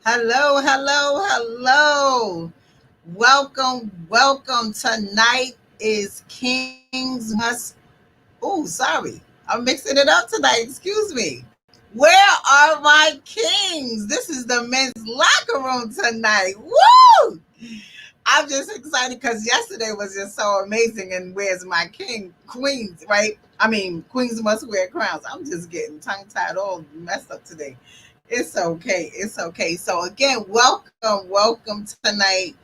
Hello, hello, hello. Welcome. Tonight is Kings Must. Oh, sorry. I'm mixing it up tonight. Excuse me. Where are my kings? This is the men's locker room tonight. Woo! I'm just excited because yesterday was just so amazing. And where's my king? Queens, right? I mean, queens must wear crowns. I'm just getting tongue tied, all messed up today. It's okay. It's okay. So again, welcome tonight.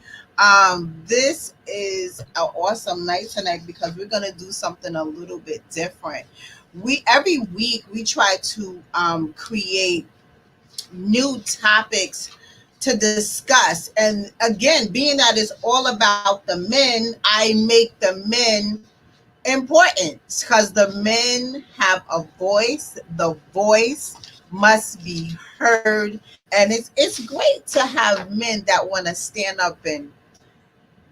This is an awesome night tonight because we're gonna do something a little bit different. We every week we try to create new topics to discuss. And again, being that it's all about the men, I make the men important because the men have a voice. The voice must be heard. And it's great to have men that want to stand up and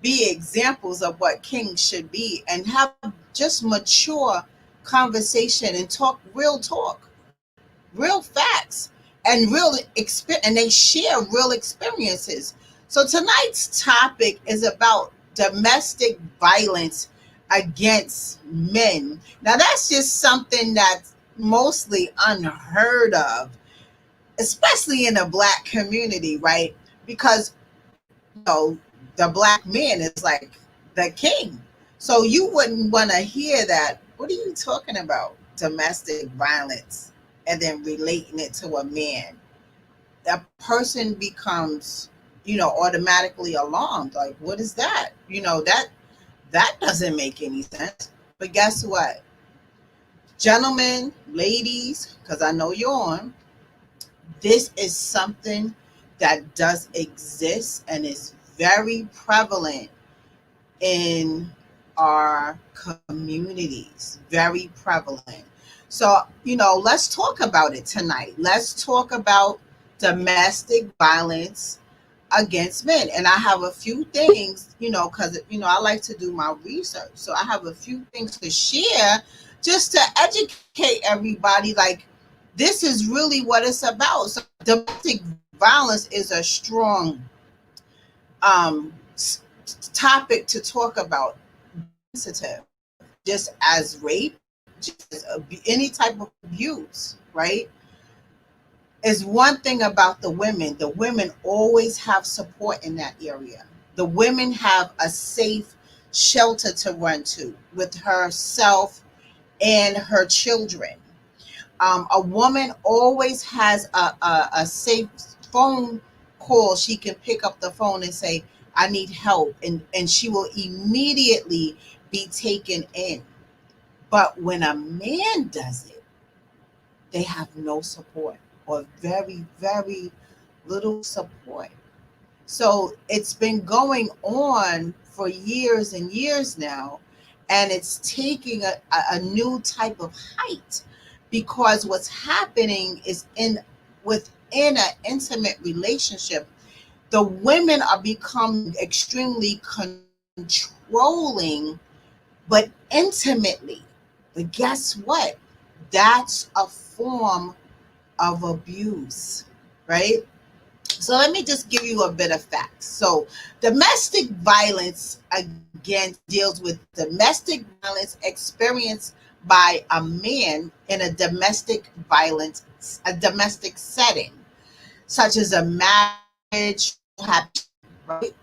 be examples of what kings should be and have just mature conversation and talk, real facts and and they share real experiences. So tonight's topic is about domestic violence against men. Now that's just something that's mostly unheard of, especially in the black community, right? Because the black man is like the king. So you wouldn't want to hear that. What are you talking about? Domestic violence and then relating it to a man. That person becomes, automatically alarmed. Like, what is that? That doesn't make any sense. But guess what? Gentlemen, ladies, because I know you're on, this is something that does exist and is very prevalent in our communities, very prevalent. So, let's talk about it tonight. Let's talk about domestic violence against men. And I have a few things, because, I like to do my research. So I have a few things to share just to educate everybody. Like, this is really what it's about. So, domestic violence is a strong um, topic to talk about, sensitive, just as rape, just as any type of abuse, right? Is one thing about the women. The women always have support in that area. The women have a safe shelter to run to with herself and her children. A woman always has a safe phone call. She can pick up the phone and say, I need help. And she will immediately be taken in. But when a man does it, they have no support or very, very little support. So it's been going on for years and years now, and it's taking a new type of height because what's happening is within an intimate relationship, the women are becoming extremely controlling, but intimately. But guess what? That's a form of abuse, right? So let me just give you a bit of facts. So domestic violence again deals with domestic violence experienced by a man in a domestic setting, such as a marriage, right?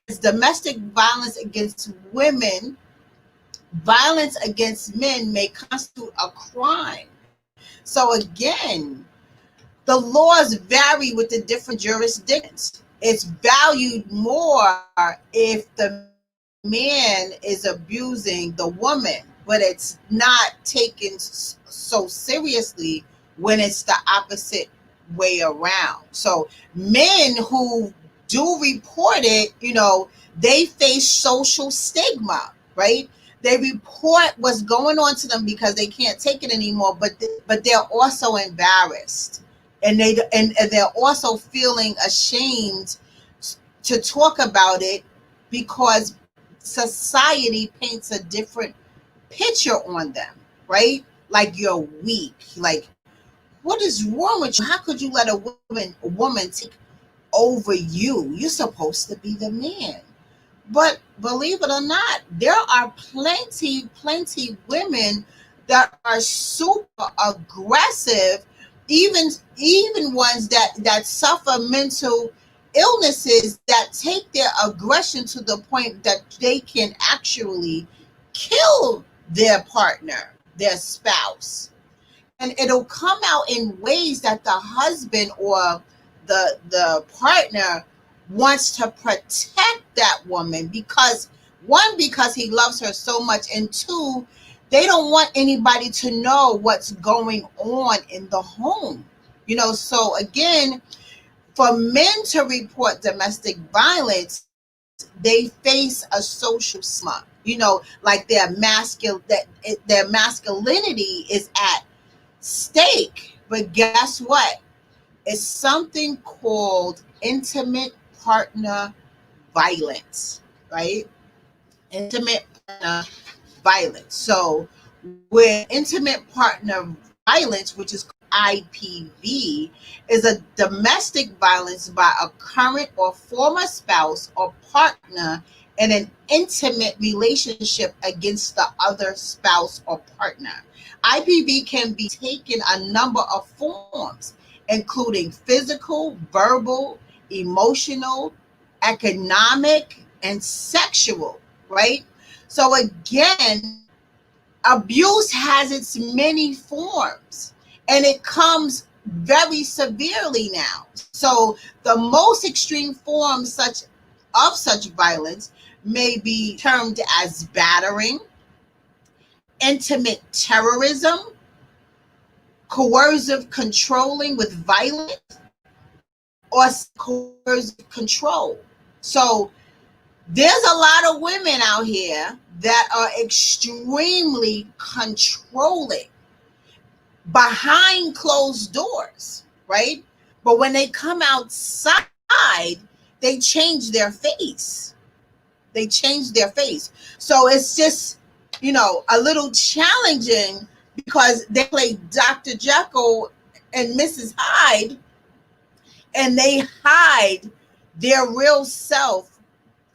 Whereas domestic violence against women, violence against men may constitute a crime. So again, the laws vary with the different jurisdictions. It's valued more if the man is abusing the woman, but it's not taken so seriously when it's the opposite way around. So men who do report it, they face social stigma, right? They report what's going on to them because they can't take it anymore, but they're also embarrassed, and they're also feeling ashamed to talk about it because society paints a different picture on them, right? Like you're weak. Like, what is wrong with you? How could you let a woman take over you. You're supposed to be the man. But believe it or not, there are plenty women that are super aggressive, even ones that suffer mental illnesses, that take their aggression to the point that they can actually kill their partner, their spouse. And it'll come out in ways that the husband or the partner wants to protect that woman, because one, because he loves her so much, and two, they don't want anybody to know what's going on in the home. So again, for men to report domestic violence, they face a social stigma. Like their masculinity is at stake. But guess what? It's something called intimate partner violence, right? Intimate partner violence. So, with intimate partner violence, which is IPV, is a domestic violence by a current or former spouse or partner in an intimate relationship against the other spouse or partner. IPV can be taken a number of forms, including physical, verbal, emotional, economic, and sexual, right? So again, abuse has its many forms, and it comes very severely now. So the most extreme forms of such violence may be termed as battering, intimate terrorism, coercive controlling with violence, or coercive control. So there's a lot of women out here that are extremely controlling behind closed doors, right? But when they come outside, they change their face. They change their face. So it's just, a little challenging, because they play Dr. Jekyll and Mrs. Hyde, and they hide their real self,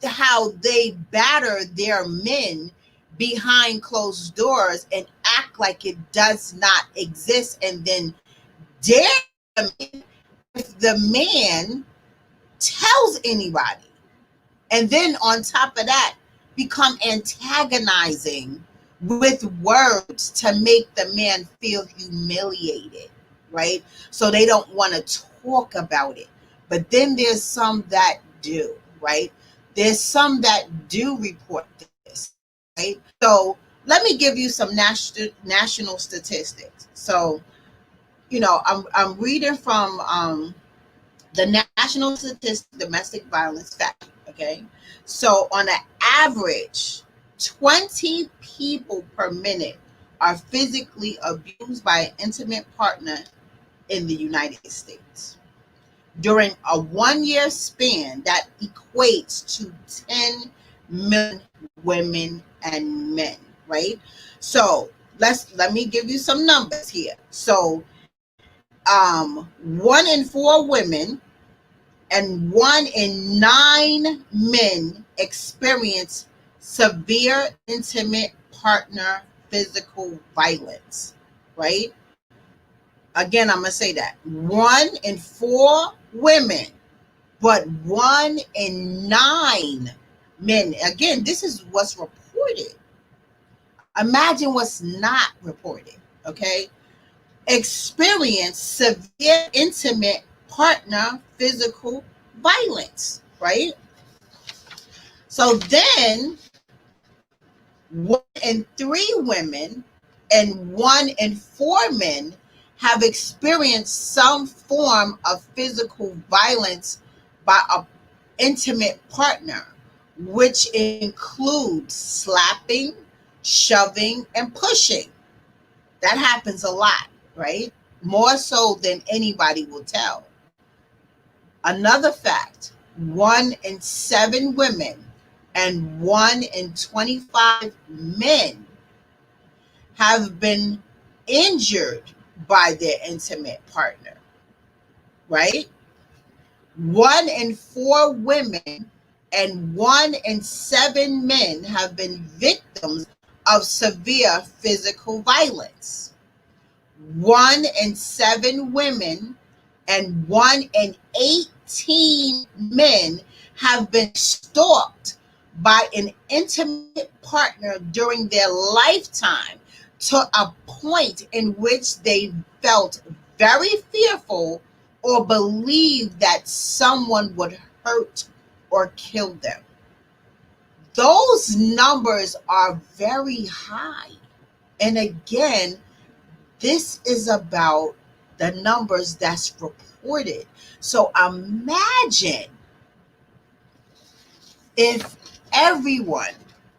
how they batter their men behind closed doors and act like it does not exist, and then dare them if the man tells anybody. And then on top of that, become antagonizing with words to make the man feel humiliated, right? So they don't want to talk about it. But then there's some that do, right? There's some that do report this, right? So let me give you some national statistics. So, I'm reading from the National Statistics Domestic Violence Fact. Okay, so on an average, 20 people per minute are physically abused by an intimate partner in the United States. During a 1 year span, that equates to 10 million women and men, right? So let me give you some numbers here. So 1 in 4 women and 1 in 9 men experience severe intimate partner physical violence, right? Again, I'm going to say that 1 in 4 women, but 1 in 9 men. Again, this is what's reported. Imagine what's not reported, okay? Experience severe intimate partner physical violence, right? So then 1 in 3 women and 1 in 4 men have experienced some form of physical violence by an intimate partner, which includes slapping, shoving, and pushing. That happens a lot, right? More so than anybody will tell. Another fact, 1 in 7 women and 1 in 25 men have been injured by their intimate partner, right? 1 in 4 women and 1 in 7 men have been victims of severe physical violence. 1 in 7 women and 1 in 18 men have been stalked by an intimate partner during their lifetime to a point in which they felt very fearful or believed that someone would hurt or kill them. Those numbers are very high. And again, this is about the numbers that's reported. So imagine if everyone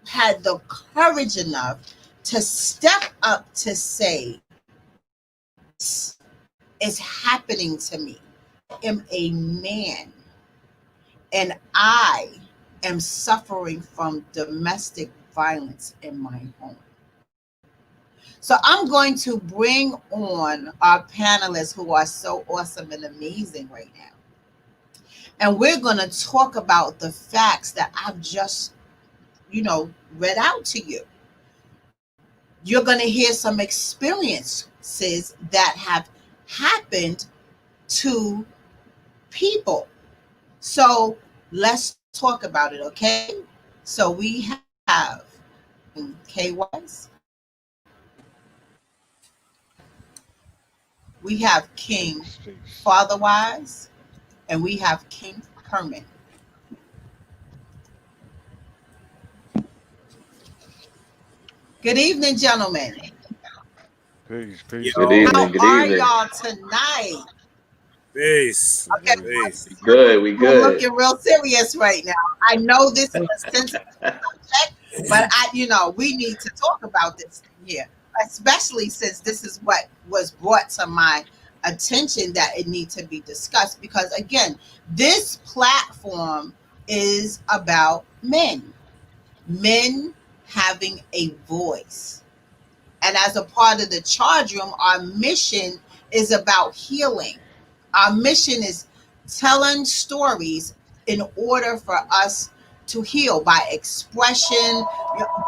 had the courage enough to step up to say, this is happening to me. I am a man and I am suffering from domestic violence in my home. So I'm going to bring on our panelists who are so awesome and amazing right now. And we're going to talk about the facts that I've just, read out to you. You're going to hear some experiences that have happened to people. So let's talk about it, okay? So we have K Wise. We have King Father Wise, and we have King Herman. Good evening, gentlemen. Peace, peace. Good How evening. Good are evening. y'all tonight? Peace. Okay, Peace. Good. We we're good. looking real serious right now. I know this is a sensitive subject, but we need to talk about this here, especially since this is what was brought to my attention that it needs to be discussed. Because again, this platform is about men having a voice. And as a part of the charge room, our mission is about healing. Our mission is telling stories in order for us to heal by expression,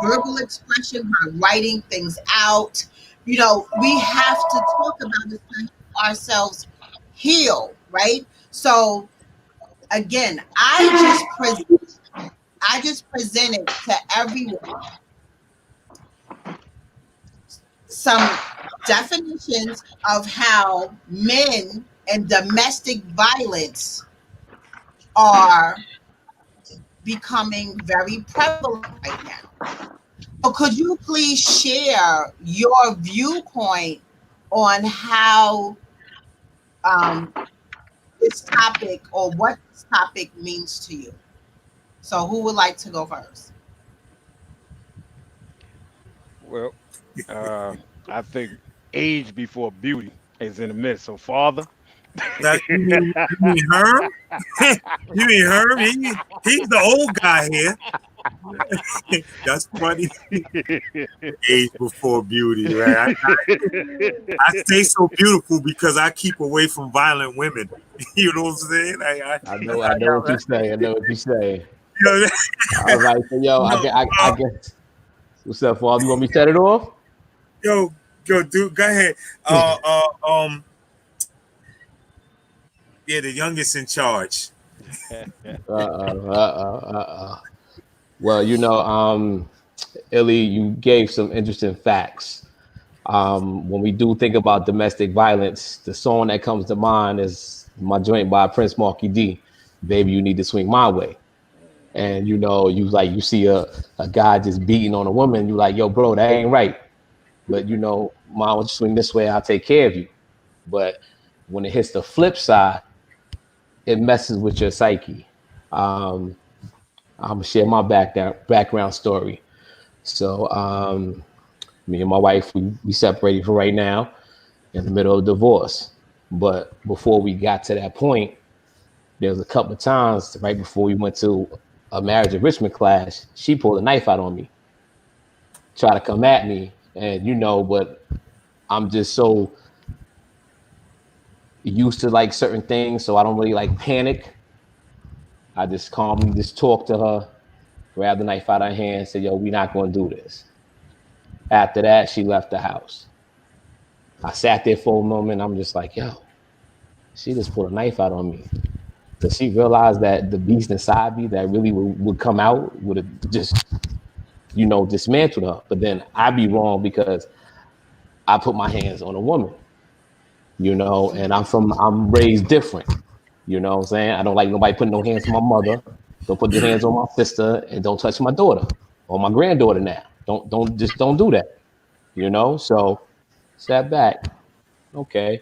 verbal expression, by writing things out. We have to talk about this to help ourselves heal, right? So again, I just presented to everyone some definitions of how men and domestic violence are becoming very prevalent right now. So could you please share your viewpoint on how this topic or what this topic means to you? So who would like to go first? Well, I think age before beauty is in the midst. So, Father. That you mean Herm? You mean Herm? He's the old guy here. That's funny. Age before beauty, right? I stay so beautiful because I keep away from violent women. You know what I'm saying? I know what you say. I know what you say. You know, All right, so yo, I guess. What's up, Father? You want me to set it off? yo, dude, go ahead. Yeah, the youngest in charge. Well, Illy, you gave some interesting facts. When we do think about domestic violence, the song that comes to mind is my joint by Prince Marky D, "Baby, You Need to Swing My Way." And you see a guy just beating on a woman, you like, yo, bro, that ain't right. But Mom, why don't you swing this way? I'll take care of you. But when it hits the flip side, it messes with your psyche. I'm gonna share my background story. So me and my wife, we separated for right now, in the middle of divorce. But before we got to that point, there was a couple of times right before we went to a marriage enrichment class, she pulled a knife out on me, try to come at me, and but I'm just so used to like certain things, so I don't really like panic. I just calmly just talked to her, grabbed the knife out of her hand, said, yo, we're not going to do this. After that, she left the house. I sat there for a moment. I'm just like, yo, she just pulled a knife out on me. Does she realize that the beast inside me that really would come out would have just, dismantled her? But then I'd be wrong because I put my hands on a woman, and I'm raised different. You know what I'm saying? I don't like nobody putting no hands on my mother. Don't put your hands on my sister, and don't touch my daughter or my granddaughter now. Don't do that. So sat back. Okay.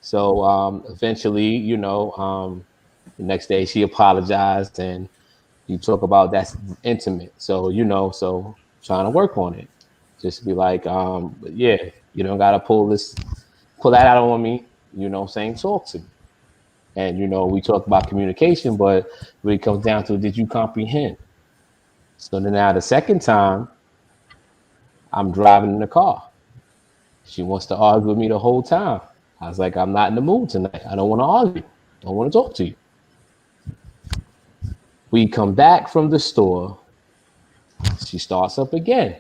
So eventually, the next day she apologized, and you talk about that's intimate. So, so trying to work on it. Just be like, yeah, you don't gotta pull that out on me, saying talk to me. And we talk about communication, but when it comes down to did you comprehend? So then now the second time, I'm driving in the car. She wants to argue with me the whole time. I was like, I'm not in the mood tonight. I don't want to argue. I don't want to talk to you. We come back from the store. She starts up again.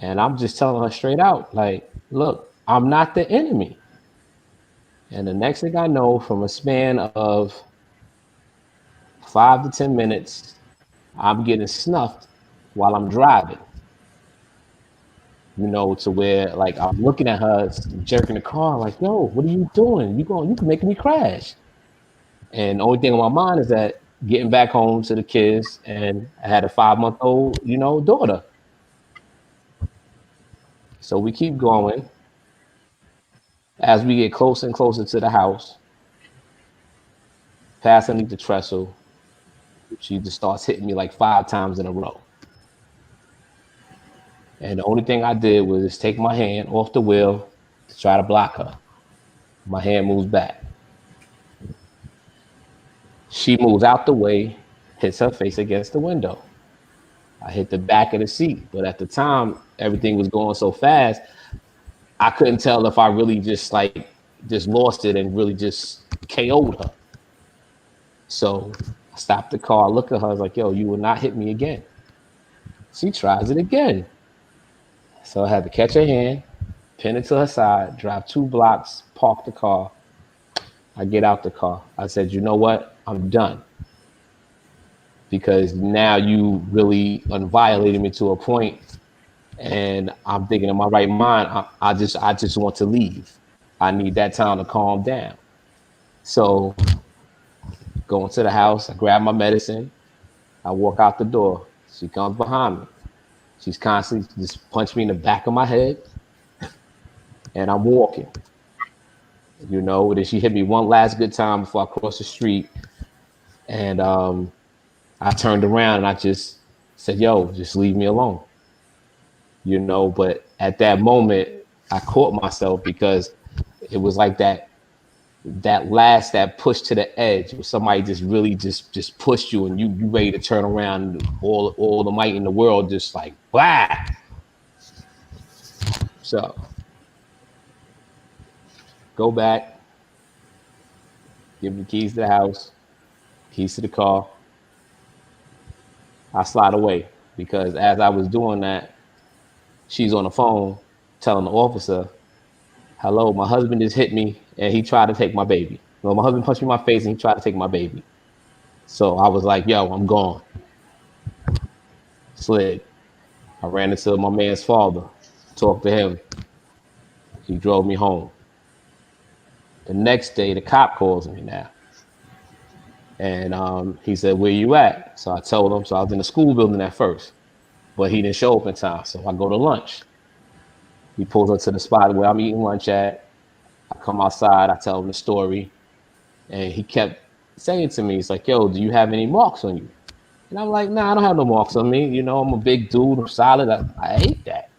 And I'm just telling her straight out, like, look, I'm not the enemy. And the next thing I know, from a span of 5 to 10 minutes, I'm getting snuffed while I'm driving. To where like I'm looking at her jerking the car, like, yo, what are you doing? You can make me crash. And the only thing on my mind is that getting back home to the kids, and I had a 5-month-old, daughter. So we keep going. As we get closer and closer to the house, past underneath the trestle, she just starts hitting me like 5 times in a row. And the only thing I did was take my hand off the wheel to try to block her. My hand moves back. She moves out the way, hits her face against the window. I hit the back of the seat, but at the time, everything was going so fast, I couldn't tell if I really just lost it and really just KO'd her. So I stopped the car, look at her, I was like, yo, you will not hit me again. She tries it again. So I had to catch her hand, pin it to her side, drive 2 blocks, park the car. I get out the car. I said, you know what? I'm done. Because now you really violated me to a point, and I'm thinking in my right mind, I just want to leave. I need that time to calm down. So go into the house, I grab my medicine, I walk out the door. She comes behind me. She's constantly just punched me in the back of my head, and I'm walking. Then she hit me one last good time before I crossed the street, and I turned around and I just said, yo, just leave me alone. But at that moment, I caught myself because it was like that push to the edge where somebody just really just pushed you, and you ready to turn around, and all the might in the world just like blah. So go back, give me the keys to the house, keys to the car. I slide away because as I was doing that, she's on the phone telling the officer, hello, my husband just hit me and he tried to take my baby. Well, my husband punched me in my face and he tried to take my baby. So I was like, yo, I'm gone. Slid. I ran into my man's father, talked to him. He drove me home. The next day, the cop calls me now. And he said, where you at? So I told him, so I was in the school building at first, but he didn't show up in time. So I go to lunch. He pulls up to the spot where I'm eating lunch at. I come outside, I tell him the story. And he kept saying to me, he's like, yo, do you have any marks on you? And I'm like, nah, I don't have no marks on me. I'm a big dude, I'm solid. I hate that,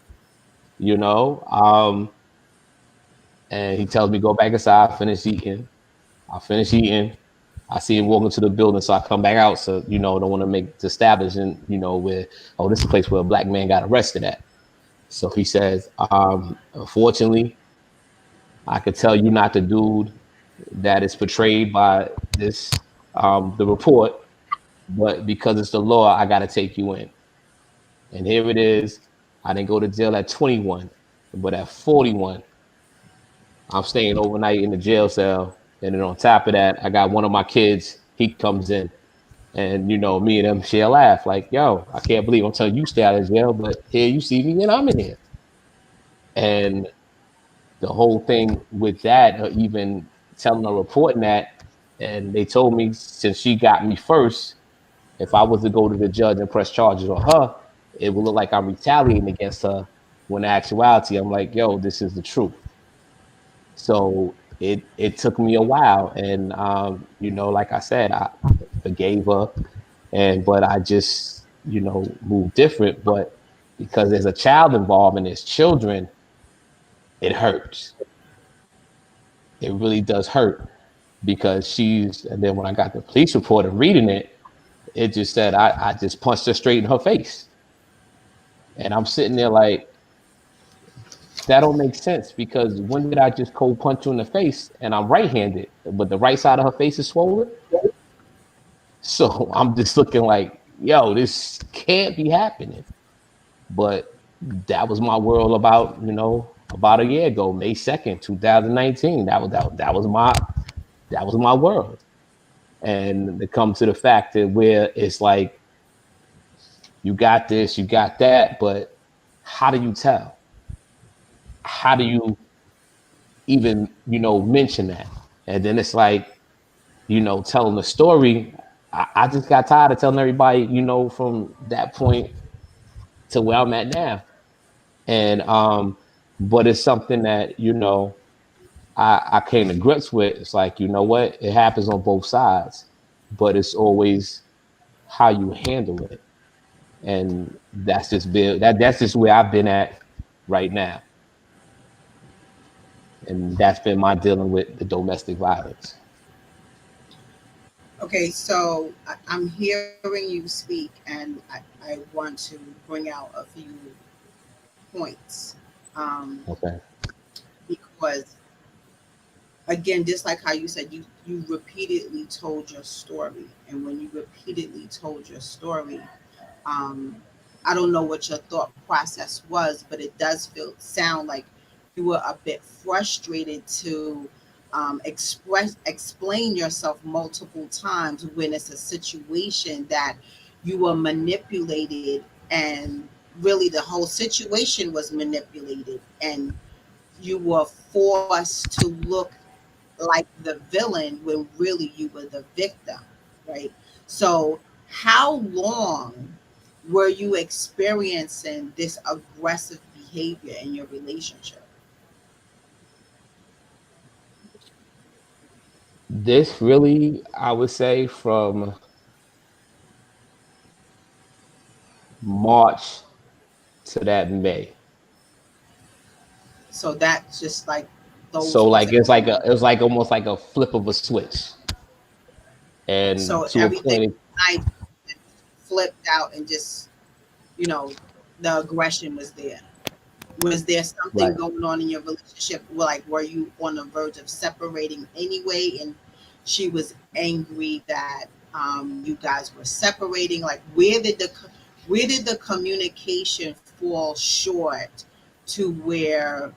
And he tells me, go back inside, finish eating. I finish eating. I see him walking to the building, so I come back out. So, don't want to make the establishment, where, oh, this is a place where a black man got arrested at. So he says, unfortunately, I could tell you not the dude that is portrayed by this, the report. but because it's the law, I got to take you in. And here it is. I didn't go to jail at 21, but at 41, I'm staying overnight in the jail cell. And then on top of that, I got one of my kids. He comes in, and you know, me and him share a laugh. Like, yo, I can't believe I'm telling you stay out of jail, but here you see me and I'm in here. And the whole thing with that, even telling her reporting that, and they told me since she got me first, if I was to go to the judge and press charges on her, it would look like I'm retaliating against her. When in actuality, I'm like, yo, this is the truth. So it took me a while, and you know, like I said, I forgave her, and but I just moved different. But because there's a child involved and there's children, it hurts. It really does hurt because and then when I got the police report and reading it, it just said I just punched her straight in her face. And I'm sitting there like, that don't make sense because when did I just cold punch you in the face? And I'm right-handed, but the right side of her face is swollen. So I'm just looking like, yo, this can't be happening. But that was my world about a year ago, May 2nd, 2019. That was my world. And it comes to the fact that where it's like, you got this, you got that, but how do you tell? How do you even, mention that? And then it's like, telling the story. I just got tired of telling everybody, from that point to where I'm at now. And but it's something that, I came to grips with. It's like, you know what? It happens on both sides, but it's always how you handle it. And that's just where I've been at right now. And that's been my dealing with the domestic violence. Okay, so I'm hearing you speak, and I want to bring out a few points. Okay. Because again, just like how you said, you repeatedly told your story, and when you repeatedly told your story, I don't know what your thought process was, but it does sound like you were a bit frustrated to explain yourself multiple times when it's a situation that you were manipulated, and really the whole situation was manipulated, and you were forced to look like the villain when really you were the victim, right? So how long were you experiencing this aggressive behavior in your relationship? This really, I would say, from March to that May. So that's just like those So like specific. it was like almost like a flip of a switch. And So to a everything point, I flipped out, and just, you know, the aggression was there. Was there something right. going on in your relationship? Like, were you on the verge of separating anyway, and she was angry that you guys were separating? Like, where did the communication fall short to where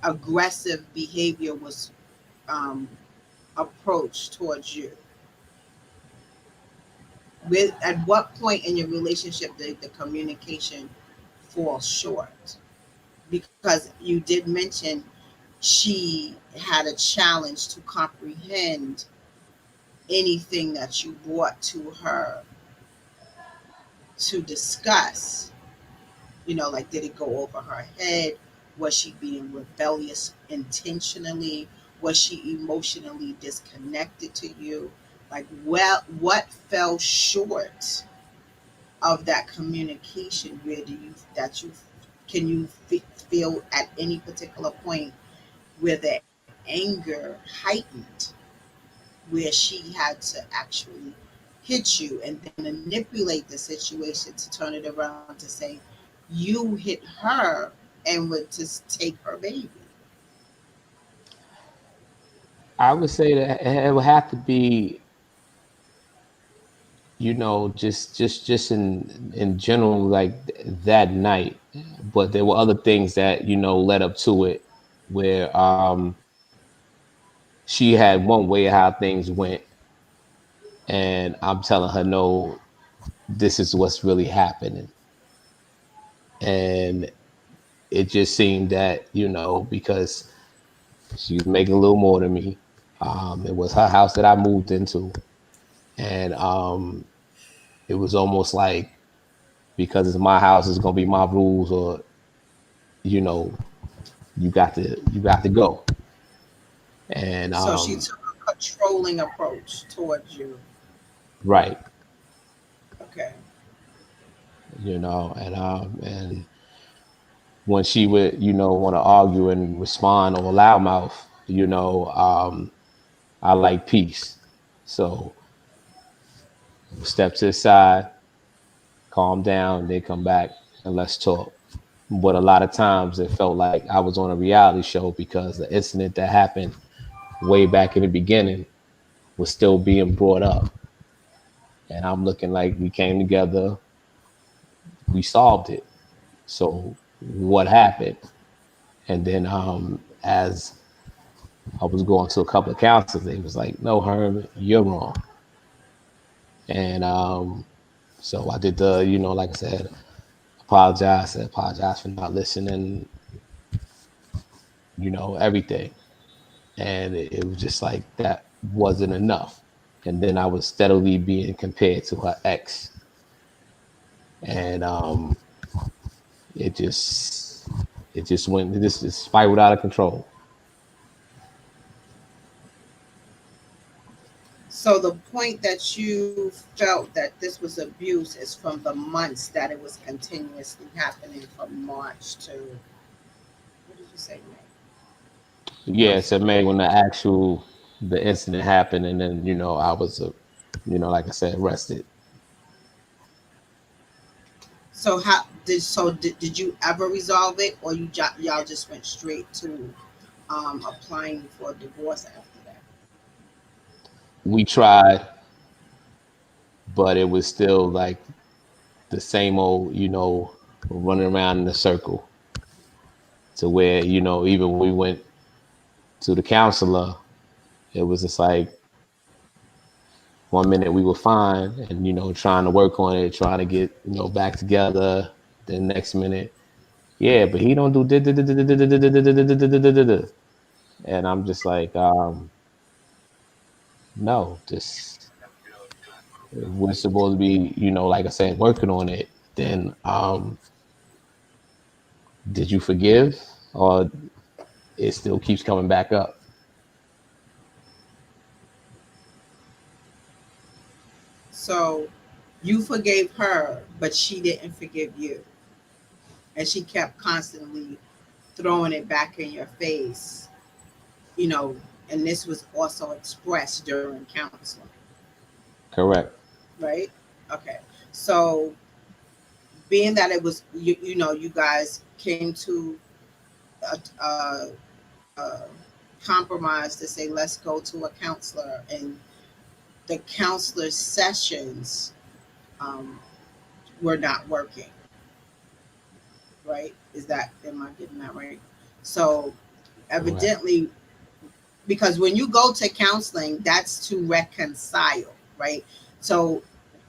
aggressive behavior was um, approached towards you? At what point in your relationship did the communication fall short? Because you did mention she had a challenge to comprehend anything that you brought to her to discuss. Like, did it go over her head? Was she being rebellious intentionally? Was she emotionally disconnected to you? Like, well, what fell short of that communication? Where do you that you can you feel at any particular point where the anger heightened, where she had to actually hit you and then manipulate the situation to turn it around to say you hit her and would just take her baby? I would say that it would have to be, you know, just in general, like that night. But there were other things that, you know, led up to it, where she had one way of how things went, and I'm telling her, no, this is what's really happening. And it just seemed that, you know, because she was making a little more than me. It was her house that I moved into, and it was almost like, because it's my house, it's gonna be my rules, or you know, you got to go. And So she took a controlling approach towards you. right, Okay. you know, and when she would, you know, want to argue and respond or loudmouth, you know, I like peace. So step to the side, calm down, they come back and let's talk. But a lot of times it felt like I was on a reality show, because the incident that happened way back in the beginning was still being brought up. And I'm looking like we came together, we solved it. So what happened? And then as I was going to a couple of counselors, they was like, no, Herm, you're wrong. And so I did the, you know, like I said, apologize for not listening, you know, everything. And it was just like that wasn't enough. And then I was steadily being compared to her ex. And it just just spiraled out of control. So the point that you felt that this was abuse is from the months that it was continuously happening, from March to, what did you say, May? Yeah, so May, when the incident happened, and then, you know, I was you know, like I said, arrested. So did you ever resolve it, or y'all just went straight to applying for a divorce after that? We tried, but it was still like the same old, you know, running around in a circle, to where, you know, even when we went to the counselor, it was just like, one minute we were fine and, you know, trying to work on it, trying to get, you know, back together. The next minute, yeah, but he don't do, and I'm just like, no, just, we're supposed to be, you know, like I said, working on it. Then did you forgive, or it still keeps coming back up? So you forgave her, but she didn't forgive you, and she kept constantly throwing it back in your face, you know. And this was also expressed during counseling, Correct. right? Okay. So being that it was, you know, you guys came to a, a compromise to say, let's go to a counselor, and the counselor sessions um, were not working, right? Am I getting that right? So Correct. evidently, because when you go to counseling, that's to reconcile, right? So,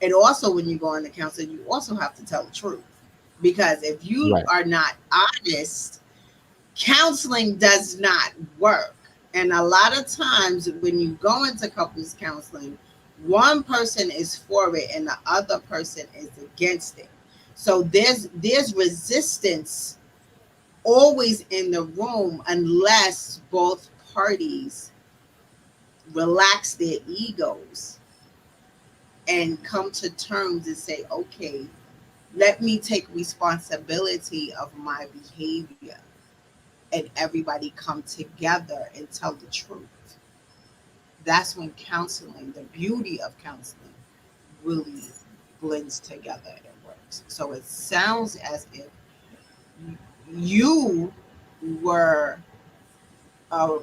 and also when you go into counseling, you also have to tell the truth, because if you Right. are not honest, counseling does not work. And a lot of times when you go into couples counseling, one person is for it and the other person is against it. So there's resistance always in the room unless both parties relax their egos and come to terms and say, okay, let me take responsibility of my behavior, and everybody come together and tell the truth. That's when counseling, the beauty of counseling, really blends together and works. So it sounds as if you were a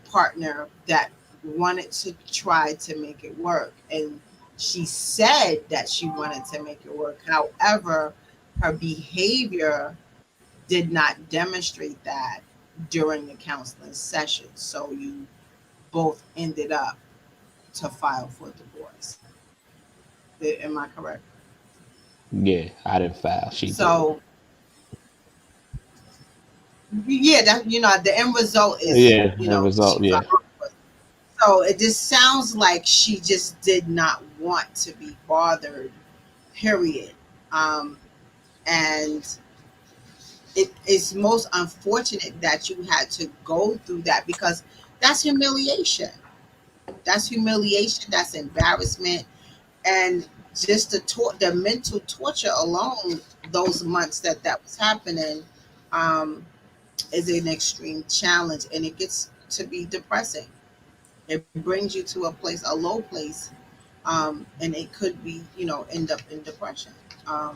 partner that wanted to try to make it work, and She said that she wanted to make it work. However, her behavior did not demonstrate that during the counseling session. So you both ended up to file for divorce. Am I correct? Yeah, I didn't file. She did. So yeah, that the end result is Yeah, the she result. filed. Yeah, So it just sounds like she just did not want to be bothered. Period. Um, and it is most unfortunate that you had to go through that because that's humiliation. That's humiliation. That's embarrassment, and just the mental torture alone. Those months that was happening, um, is an extreme challenge, and it gets to be depressing. It brings you to a low place, and it could be, end up in depression. Um,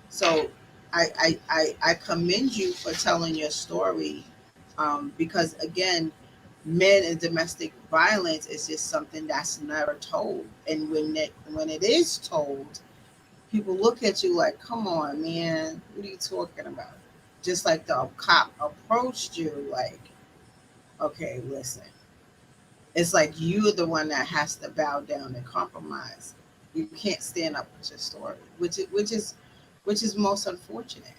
so I commend you for telling your story, because again, men and domestic violence is just something that's never told, and when it is told, people look at you like, "Come on, man, what are you talking about?" Just like the cop approached you, like, "Okay, listen." It's like you're the one that has to bow down and compromise. You can't stand up with your story, which is most unfortunate.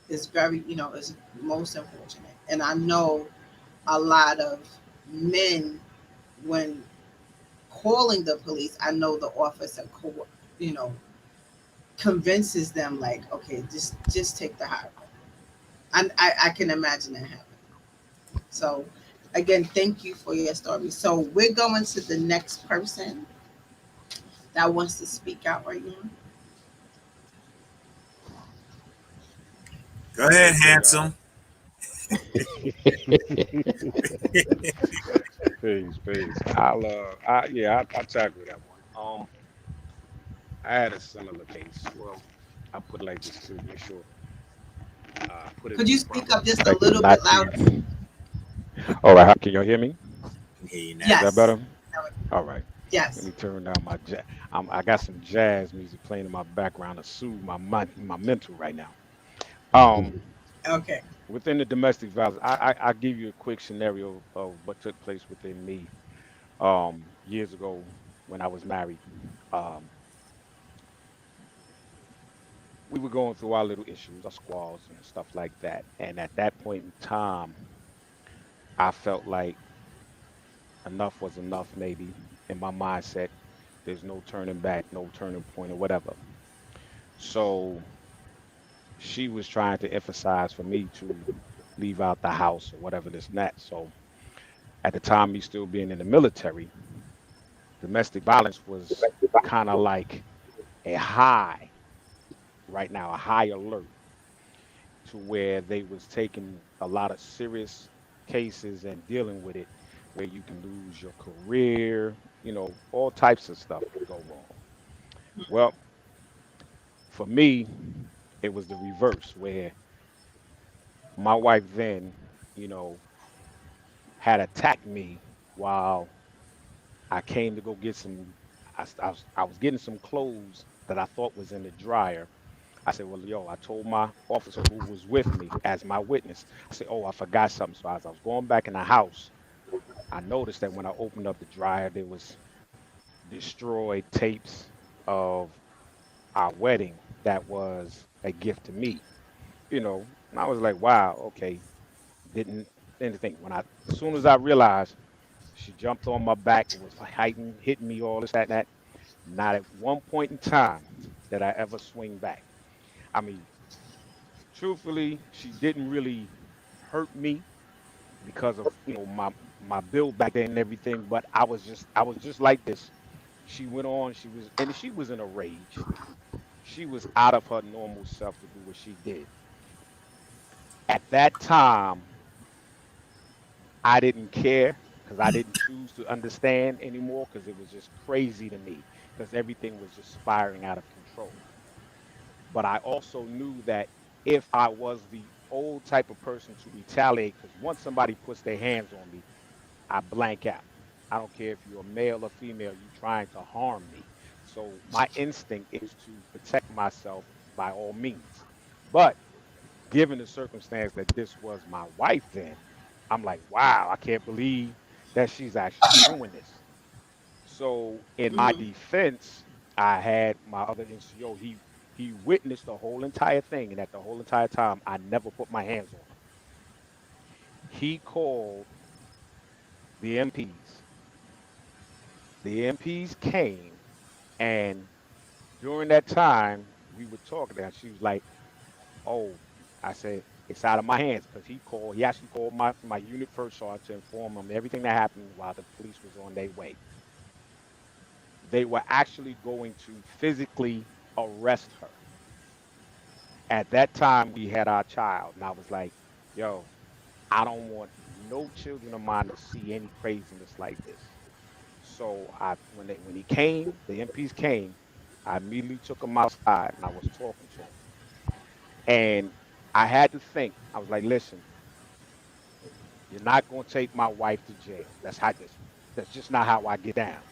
It's very, it's most unfortunate. And I know a lot of men, when calling the police, I know the officer, you know, convinces them like, okay, just take the high road. And I can imagine that happening. So again, thank you for your story. So we're going to the next person that wants to speak out right now. Go ahead, Okay. handsome. Peace. I'll tackle that one. I had a similar case. Well, I'll put it like this to make sure put it Could you in speak proper up just a perspective, little bit not louder? to. All right, can y'all hear me? Can hear you Is now. that Yes. better? All right. Let Yes. me turn down my jazz. I got some jazz music playing in my background to soothe my mental right now. Um, Okay. Within the domestic violence, I give you a quick scenario of what took place within me years ago when I was married. Um, we were going through our little issues, our squalls and stuff like that. And at that point in time, I felt like enough was enough, maybe in my mindset. There's no turning back, no turning point, or whatever. So she was trying to emphasize for me to leave out the house or whatever this and that. So at the time, me still being in the military, domestic violence was kind of like a high right now, a high alert to where they was taking a lot of serious cases and dealing with it where you can lose your career, all types of stuff can go wrong. Well, for me, it was the reverse where my wife then, you know, had attacked me while I came to go get some. I was getting some clothes that I thought was in the dryer. I said, well, yo, I told my officer who was with me as my witness, I said, oh, I forgot something. So as I was going back in the house, I noticed that when I opened up the dryer, there was destroyed tapes of our wedding that was a gift to me, And I was like, wow, okay. Didn't anything. As soon as I realized she jumped on my back, it was like hitting me, all this, that, and that. Not at one point in time did I ever swing back. I mean, truthfully, she didn't really hurt me because of my build back then and everything. But I was just like this. She went on. She was in a rage. She was out of her normal self to do what she did. At that time, I didn't care because I didn't choose to understand anymore because it was just crazy to me because everything was just spiraling out of control. But I also knew that if I was the old type of person to retaliate, because once somebody puts their hands on me, I blank out. I don't care if you're a male or female, you trying to harm me. So my instinct is to protect myself by all means. But given the circumstance that this was my wife then, I'm like, wow, I can't believe that she's actually doing this. So in my Mm-hmm. defense, I had my other NCO, he witnessed the whole entire thing, and at the whole entire time, I never put my hands on her. He called the MPs. The MPs came, and during that time, we were talking, and she was like, "Oh," I said, "it's out of my hands," because he actually called my unit first sergeant to inform him everything that happened while the police was on their way. They were actually going to physically arrest her. At that time, we had our child, and I was like, "Yo, I don't want no children of mine to see any craziness like this." So when he came, the MPs came, I immediately took him outside and I was talking to him. And I had to think. I was like, listen, you're not gonna take my wife to jail. That's just not how I get down.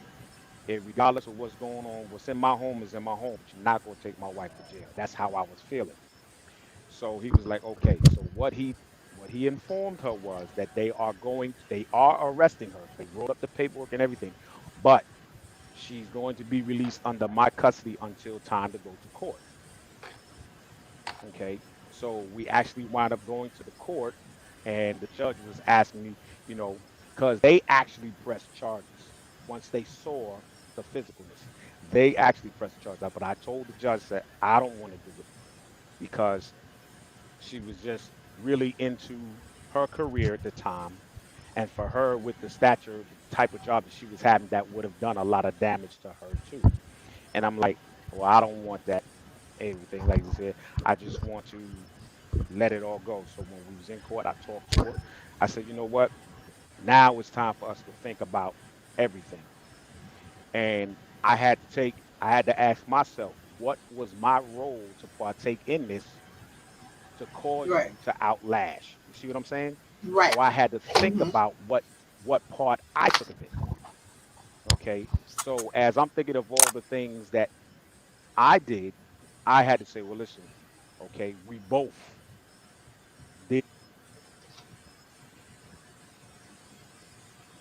And regardless of what's going on, what's in my home is in my home, but you're not gonna take my wife to jail. That's how I was feeling. So he was like, okay. So what he informed her was that they are arresting her. They wrote up the paperwork and everything, but she's going to be released under my custody until time to go to court. Okay. So we actually wound up going to the court, and the judge was asking me, because they actually pressed charges once they saw the physicalness. They actually pressed the charges, but I told the judge that I don't want to do it because she was just really into her career at the time. And for her, with the stature, the type of job that she was having, that would have done a lot of damage to her too. And I'm like, well, I don't want that. Everything, like I said, I just want to let it all go. So when we was in court, I talked to her. I said, you know what? Now it's time for us to think about everything. And I had to ask myself, what was my role to partake in this to cause Right. you to outlash? You see what I'm saying? Right. So I had to think Mm-hmm. about what part I took of it. Okay. So as I'm thinking of all the things that I did, I had to say, well, listen, okay, we both did.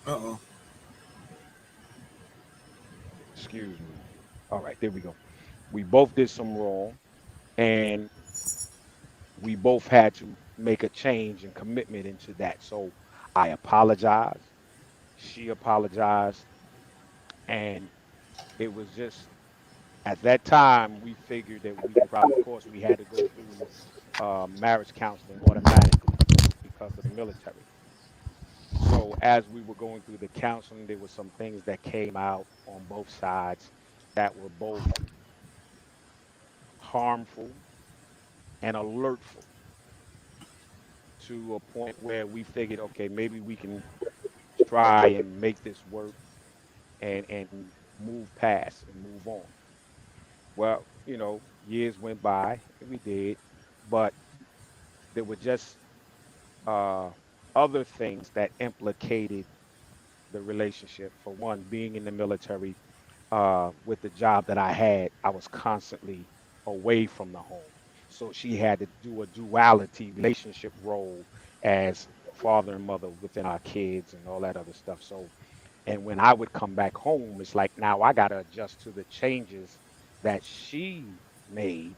Uh-oh. Excuse me. All right, there we go. We both did some wrong, and we both had to make a change and commitment into that. So I apologized. She apologized, and it was just at that time we figured that we could probably, of course, we had to go through marriage counseling automatically because of the military. So as we were going through the counseling, there were some things that came out on both sides that were both harmful and alertful, to a point where we figured, okay, maybe we can try and make this work and move past and move on. Well, years went by and we did, but there were just uh, other things that implicated the relationship. For one, being in the military, with the job that I had, I was constantly away from the home. So she had to do a duality relationship role as father and mother within our kids and all that other stuff. So, and when I would come back home, it's like now I got to adjust to the changes that she made,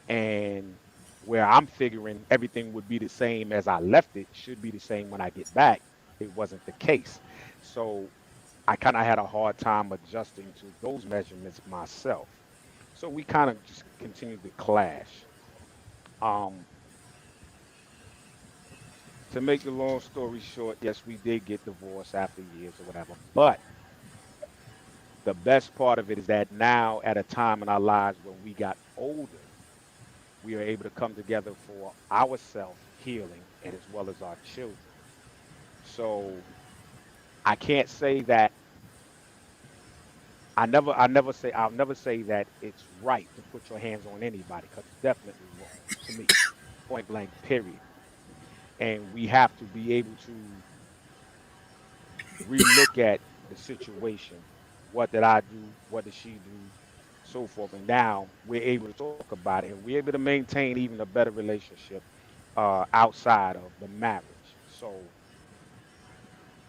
and where I'm figuring everything would be the same as I left it, should be the same when I get back. It wasn't the case. So I kind of had a hard time adjusting to those measurements myself. So we kind of just continued to clash. Um, to make the long story short, yes, we did get divorced after years or whatever. But the best part of it is that now, at a time in our lives when we got older, we are able to come together for our self healing and as well as our children. So I can't say that I'll never say that it's right to put your hands on anybody, because it's definitely wrong to me, point blank, period. And we have to be able to relook at the situation what did I do, what did she do, so forth. And now we're able to talk about it, and we're able to maintain even a better relationship outside of the marriage. So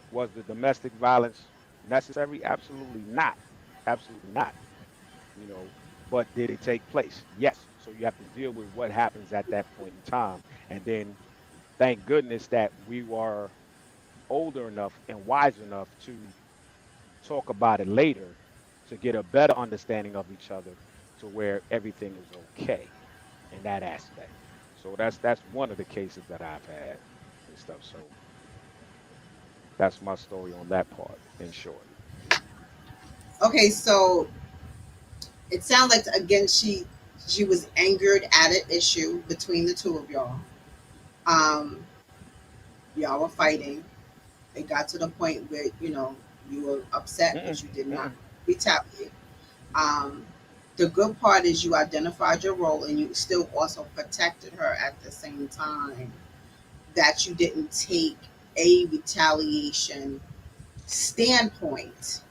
was the domestic violence necessary? Absolutely not. Absolutely not. You know, but did it take place? Yes. So you have to deal with what happens at that point in time. And then thank goodness that we were older enough and wise enough to talk about it later to get a better understanding of each other to where everything is okay in that aspect. So that's one of the cases that I've had and stuff. So that's my story on that part in short. Okay, so it sounds like again she was angered at an issue between the two of y'all. Um, y'all were fighting. It got to the point where you were upset, Mm-mm, but you did not mm-mm. retaliate. Um, the good part is you identified your role and you still also protected her at the same time. That you didn't take a retaliation standpoint.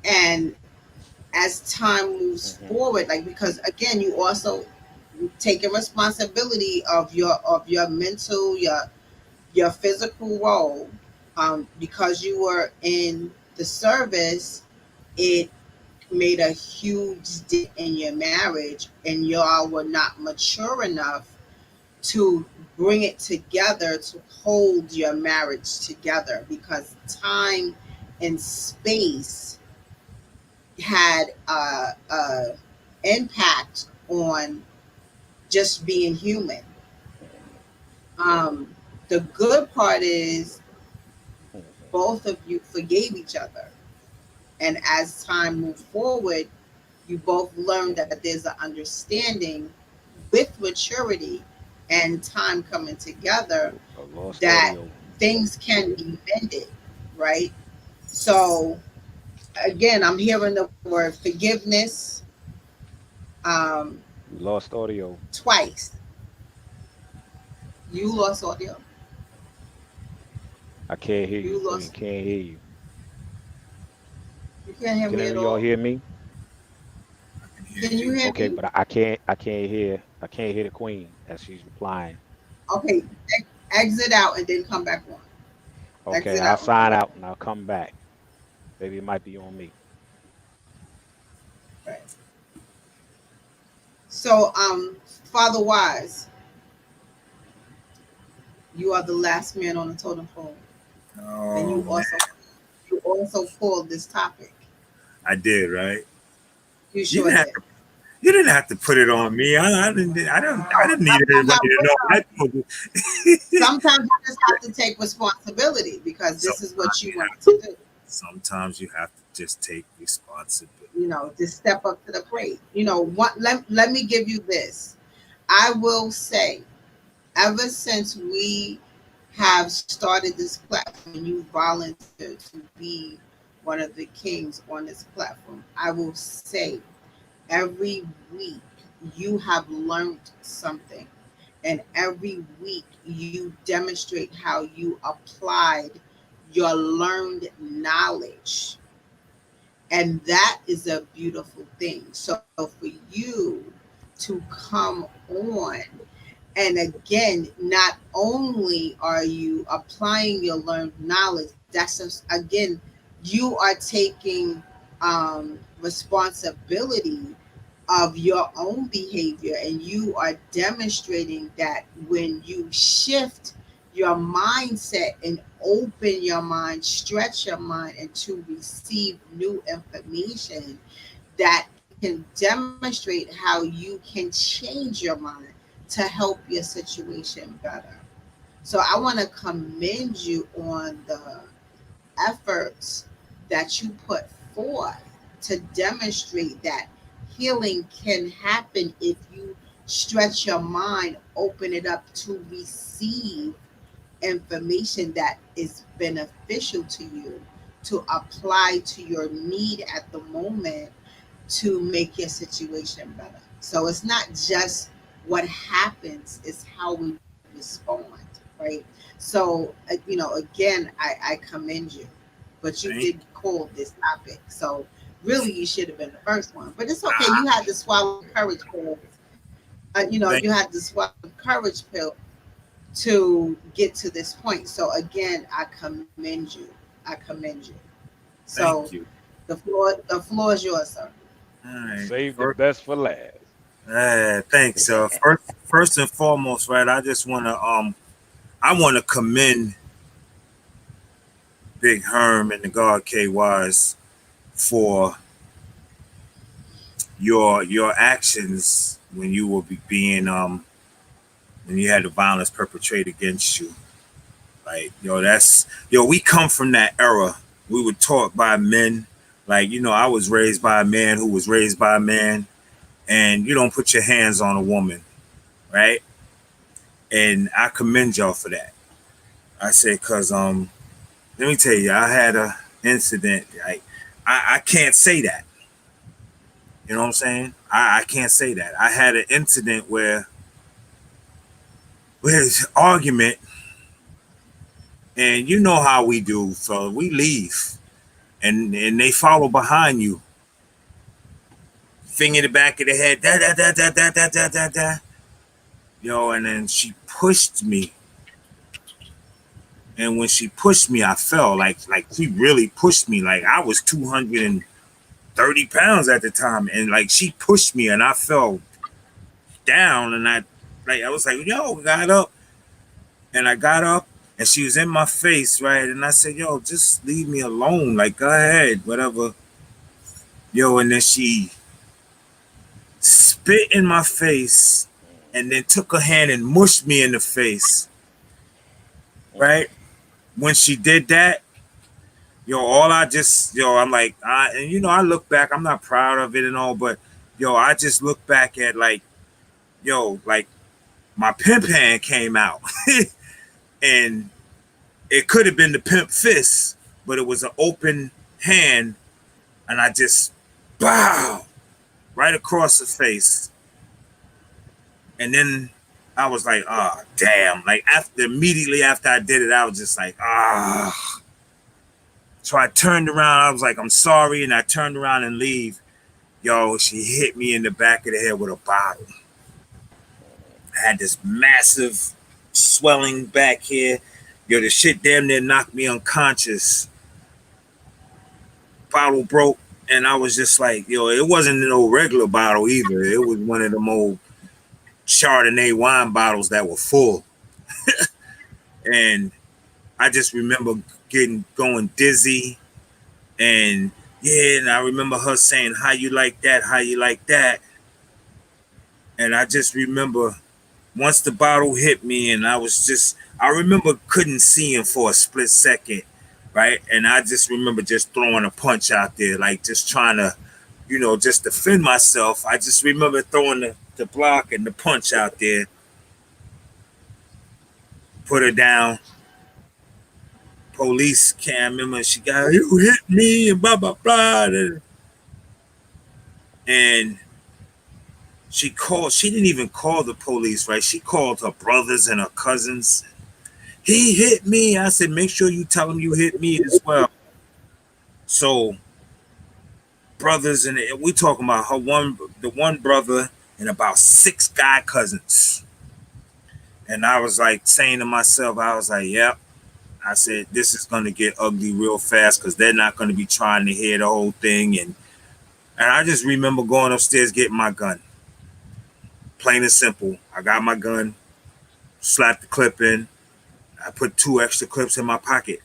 And as time moves Mm-hmm. forward, like because again, you also taking responsibility of your mental, your physical role, because you were in the service, it made a huge dent in your marriage, and y'all were not mature enough to bring it together to hold your marriage together because time and space had a impact on just being human. Um, the good part is Mm-hmm. both of you forgave each other, and as time moved forward, you both learned that Mm-hmm. there's an understanding with maturity and time coming together I lost that audio. things can be mended, right? So again, I'm hearing the word forgiveness um, We lost audio. twice. You lost audio. I can't hear you, You Queen. lost. Can't hear you. You can't hear Can me any at of y'all all. hear me? I can hear Can you you. hear Okay, me? but I can't hear the Queen as she's replying. Okay. Exit out and then come back on. Okay, Exit I'll out and come sign back out and I'll come back. Maybe it might be on me. on. Right. So, Father Wise, you are the last man on the totem pole, and Oh man, you also pulled this topic. I did right. You You sure didn't have did. to. You didn't have to put it on me. I didn't. I don't. I No, didn't need I'm everybody not to know. putting on I you. told you. Sometimes you just have to take responsibility because this is what Sometimes you you wanted have. to do. Sometimes you have to just take responsibility. Just step up to the plate. What? Let me give you this. I will say, ever since we have started this platform and you volunteered to be one of the kings on this platform, I will say every week you have learned something. And every week you demonstrate how you applied your learned knowledge. And that is a beautiful thing. So for you to come on, and again, not only are you applying your learned knowledge, that's just, again, you are taking responsibility of your own behavior, and you are demonstrating that when you shift your mindset and open your mind, stretch your mind, and to receive new information, that can demonstrate how you can change your mind to help your situation better. So I want to commend you on the efforts that you put forth to demonstrate that healing can happen if you stretch your mind, open it up to receive information that is beneficial to you, to apply to your need at the moment to make your situation better. So it's not just what happens, it's how we respond, right? So, again, I commend you. but you Right. did call this topic. So really, you should have been the first one. But it's okay. You had to swallow the courage pill. Thank, You had to swallow the courage pill to get to this point. So again, I commend you. I commend you. So thank you. the floor is yours, sir. All right. Save the best for last. Thanks. First and foremost, right? I want to commend Big Herm and the God K Wise for your actions when you were being when you had the violence perpetrated against you. Like, we come from that era. We were taught by men. Like, I was raised by a man who was raised by a man, and you don't put your hands on a woman, right? And I commend y'all for that. I say, cause let me tell you, I had a incident. Like, I can't say that. You know what I'm saying? I can't say that. I had an incident where there's argument, and you know how we do. So we leave, and they follow behind you, finger in the back of the head, da da da da da da da da da. And then she pushed me, and when she pushed me, I fell. Like she really pushed me. Like I was 230 pounds at the time, and like she pushed me, and I fell down, and I was like, yo, got up, and I got up, and she was in my face, right, and I said, yo, just leave me alone, like go ahead, whatever, and then she spit in my face, and then took her hand and mushed me in the face, right. When she did that, all I just, I'm like, I look back, I'm not proud of it and all, but I just look back at like my pimp hand came out. And it could have been the pimp fist, but it was an open hand, and I just bow right across the face. And then I was like, oh damn. Like immediately after I did it, I was just like, ah. So I turned around, I was like, I'm sorry, and I turned around and leave. She hit me in the back of the head with a bottle. I had this massive swelling back here. The shit damn near knocked me unconscious. Bottle broke, and I was just like, it wasn't no regular bottle either. It was one of them old Chardonnay wine bottles that were full. And I just remember going dizzy, and I remember her saying, how you like that? How you like that? And I just remember once the bottle hit me, and I remember couldn't see him for a split second, right? And I just remember just throwing a punch out there, like just trying to, just defend myself. I just remember throwing the block and the punch out there, put her down. Police came, remember, she got, you hit me, and blah, blah, blah. And she didn't even call the police, right? She called her brothers and her cousins. He hit me. I said, make sure you tell him you hit me as well. So, brothers, and we talking about the one brother and about 6 guy cousins. And I was like saying to myself, I was like, yep. I said, this is going to get ugly real fast because they're not going to be trying to hear the whole thing. And I just remember going upstairs, getting my gun. Plain and simple. I got my gun, slapped the clip in. I put 2 extra clips in my pocket.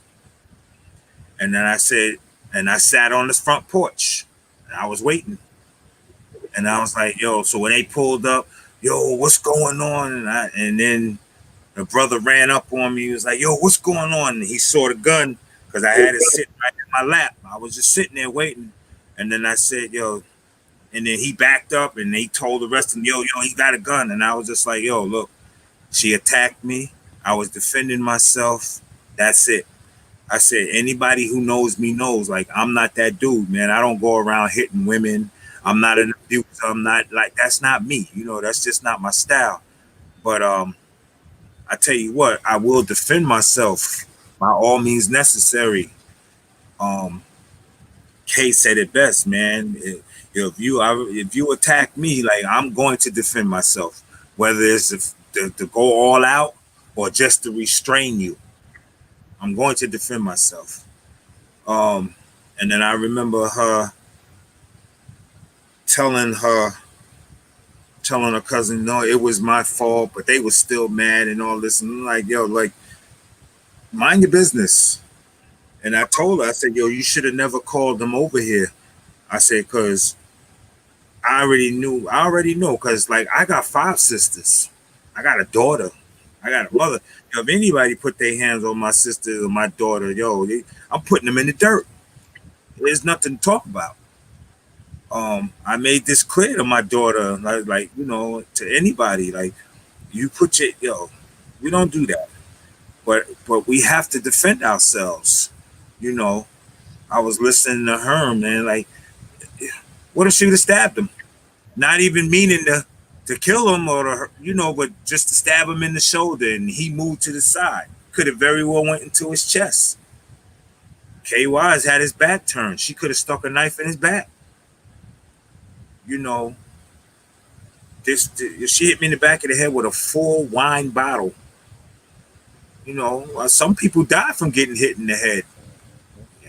And then I sat on this front porch. And I was waiting. And I was like, so when they pulled up, what's going on? And then the brother ran up on me. He was like, what's going on? And he saw the gun because I had it sitting right in my lap. I was just sitting there waiting. And then I said, and then he backed up and he told the rest of them, he got a gun. And I was just like, look, she attacked me. I was defending myself. That's it. I said, anybody who knows me knows, like, I'm not that dude, man. I don't go around hitting women. I'm not an abuser. I'm not like, that's not me. That's just not my style. But I tell you what, I will defend myself by all means necessary. Um, Kay said it best, man. If you attack me, like, I'm going to defend myself, whether it's to go all out or just to restrain you. I'm going to defend myself. And then I remember her telling her cousin, no, it was my fault, but they were still mad and all this. And I'm like, yo, like, mind your business. And I told her, I said, yo, you should have never called them over here. I said, because I already know, because, like, I got 5 sisters. I got a daughter. I got a mother. Yo, if anybody put their hands on my sister or my daughter, I'm putting them in the dirt. There's nothing to talk about. I made this clear to my daughter, like, to anybody, like, you put we don't do that. But we have to defend ourselves. I was listening to her, man, like, what if she would have stabbed him? Not even meaning to kill him but just to stab him in the shoulder, and he moved to the side. Could have very well went into his chest. Kay Wise had his back turned. She could have stuck a knife in his back. She hit me in the back of the head with a full wine bottle. Some people die from getting hit in the head.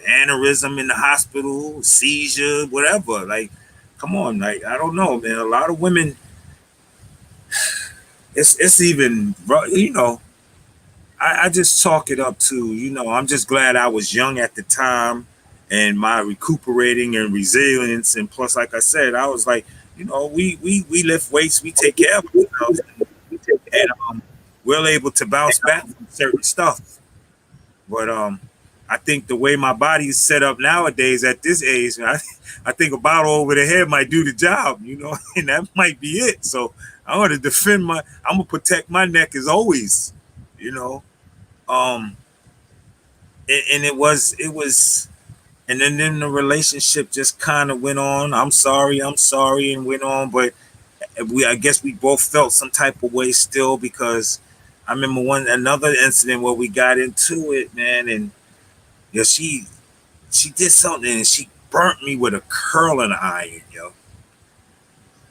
Aneurysm in the hospital, seizure, whatever. Like, come on, like, I don't know, man. A lot of women, it's even, I just chalk it up to, I'm just glad I was young at the time, and my recuperating and resilience. And plus, like I said, I was like, we lift weights, we take care of ourselves, and we're able to bounce back from certain stuff. But I think the way my body is set up nowadays at this age, I think a bottle over the head might do the job, and that might be it. So I'm going to I'm going to protect my neck as always, and it was, and then the relationship just kind of went on. I'm sorry, and went on. But I guess we both felt some type of way still, because I remember another incident where we got into it, man, and she did something, and she burnt me with a curling iron, yo.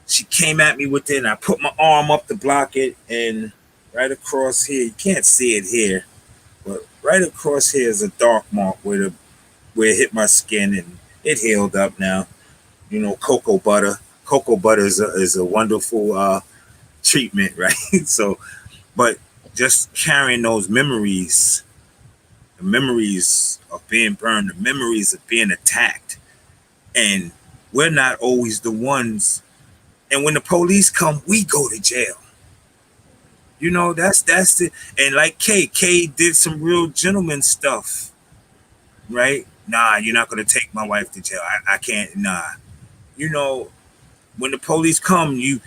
She came at me with it, and I put my arm up to block it, and right across here, you can't see it here, but right across here is a dark mark where it hit my skin, and it healed up now. Cocoa butter. Cocoa butter is a wonderful treatment, right? So, but just carrying those memories, the memories of being burned, the memories of being attacked, and we're not always the ones. And when the police come, we go to jail. That's the, and like Kay did some real gentleman stuff, right? Nah, you're not gonna take my wife to jail. I can't. Nah, when the police come, we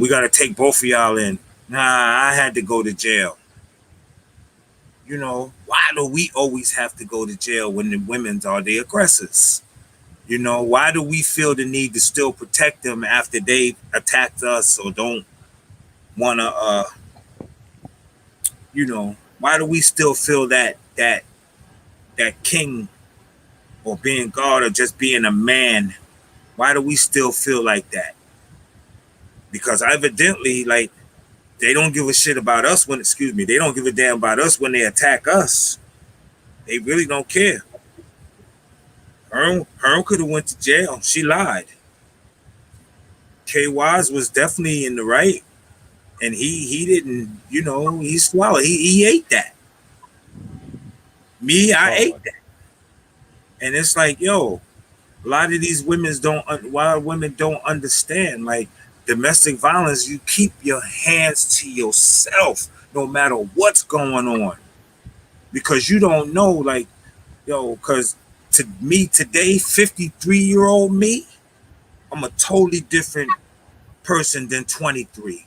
gotta take both of y'all in. Nah, I had to go to jail. Why do we always have to go to jail when the women are the aggressors? Why do we feel the need to still protect them after they attacked us or don't want to, why do we still feel that king or being God or just being a man? Why do we still feel like that? Because evidently, like, they don't give a shit about us they don't give a damn about us when they attack us. They really don't care. Herm could have went to jail. She lied. Kay Wise was definitely in the right, and he didn't, he swallowed. He ate that. Me, I ate that. And it's like, yo, a lot of these women don't understand, like, domestic violence, you keep your hands to yourself no matter what's going on, because you don't know, like, because to me today, 53-year-old me, I'm a totally different person than 23.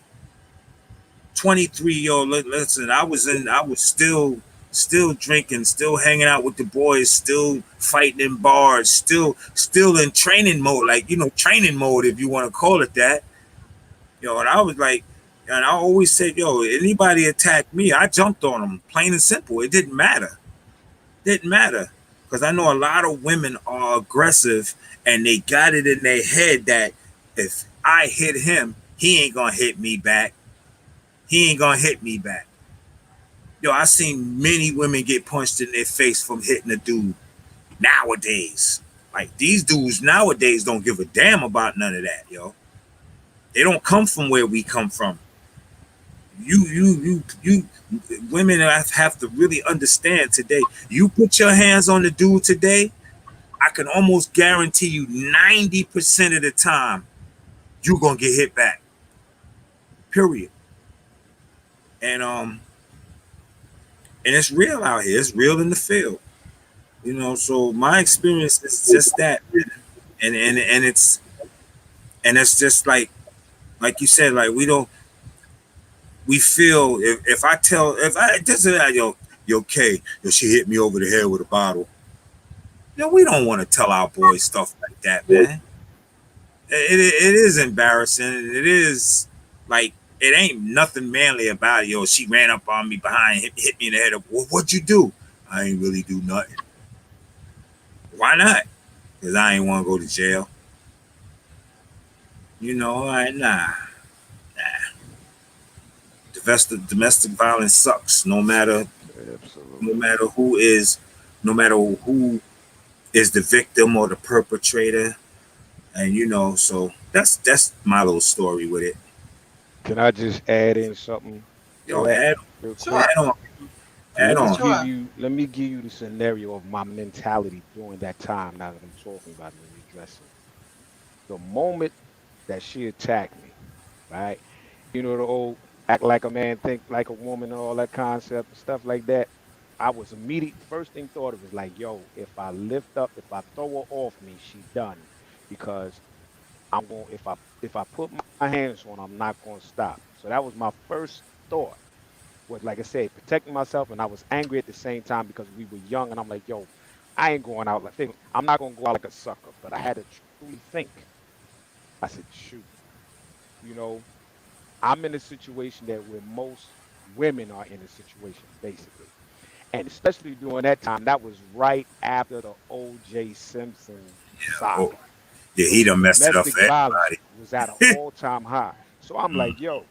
23, listen, I was still drinking, still hanging out with the boys, still fighting in bars, still in training mode, like, training mode, if you want to call it that. And I was like, and I always said, anybody attacked me, I jumped on them, plain and simple. It didn't matter. Because I know a lot of women are aggressive and they got it in their head that if I hit him, he ain't gonna hit me back. He ain't gonna hit me back. Yo, I seen many women get punched in their face from hitting a dude nowadays. Like these dudes nowadays don't give a damn about none of that, yo. They don't come from where we come from. You women have to really understand today. You put your hands on the dude today, I can almost guarantee you 90% of the time you're gonna get hit back. Period. And and it's real out here. It's real in the field. So my experience is just that. And it's just like you said, like we feel if I just yo K, yo, she hit me over the head with a bottle. We don't want to tell our boys stuff like that, man. It is embarrassing. It is like it ain't nothing manly about it. Yo, she ran up on me behind, hit me in the head. Well, what'd you do? I ain't really do nothing. Why not? Because I ain't want to go to jail. Nah. Domestic violence sucks. No matter Absolutely. who is, no matter who is the victim or the perpetrator, and so that's my little story with it. Can I just add in something to Yo, that add, real Sure, quick? add on, So add on. sure. let me give you the scenario of my mentality during that time now that I'm talking about it and redressing. The moment that she attacked me, right? The old act like a man, think like a woman, and all that concept and stuff like that. I was immediate. First thing thought of was like, yo, if I throw her off me, she done. Because if I put my hands on her, I'm not gonna stop. So that was my first thought. Was like I said, protecting myself, and I was angry at the same time because we were young, and I'm like, yo, I ain't going out like I'm not gonna go out like a sucker. But I had to truly think. I said, shoot, you know, I'm in a situation that where most women are in a situation, basically. And especially during that time, that was right after the O.J. Simpson Oh, saga. yeah, he So done messed it up domestic for violence everybody. was at an all-time high. So I'm Mm. like, yo,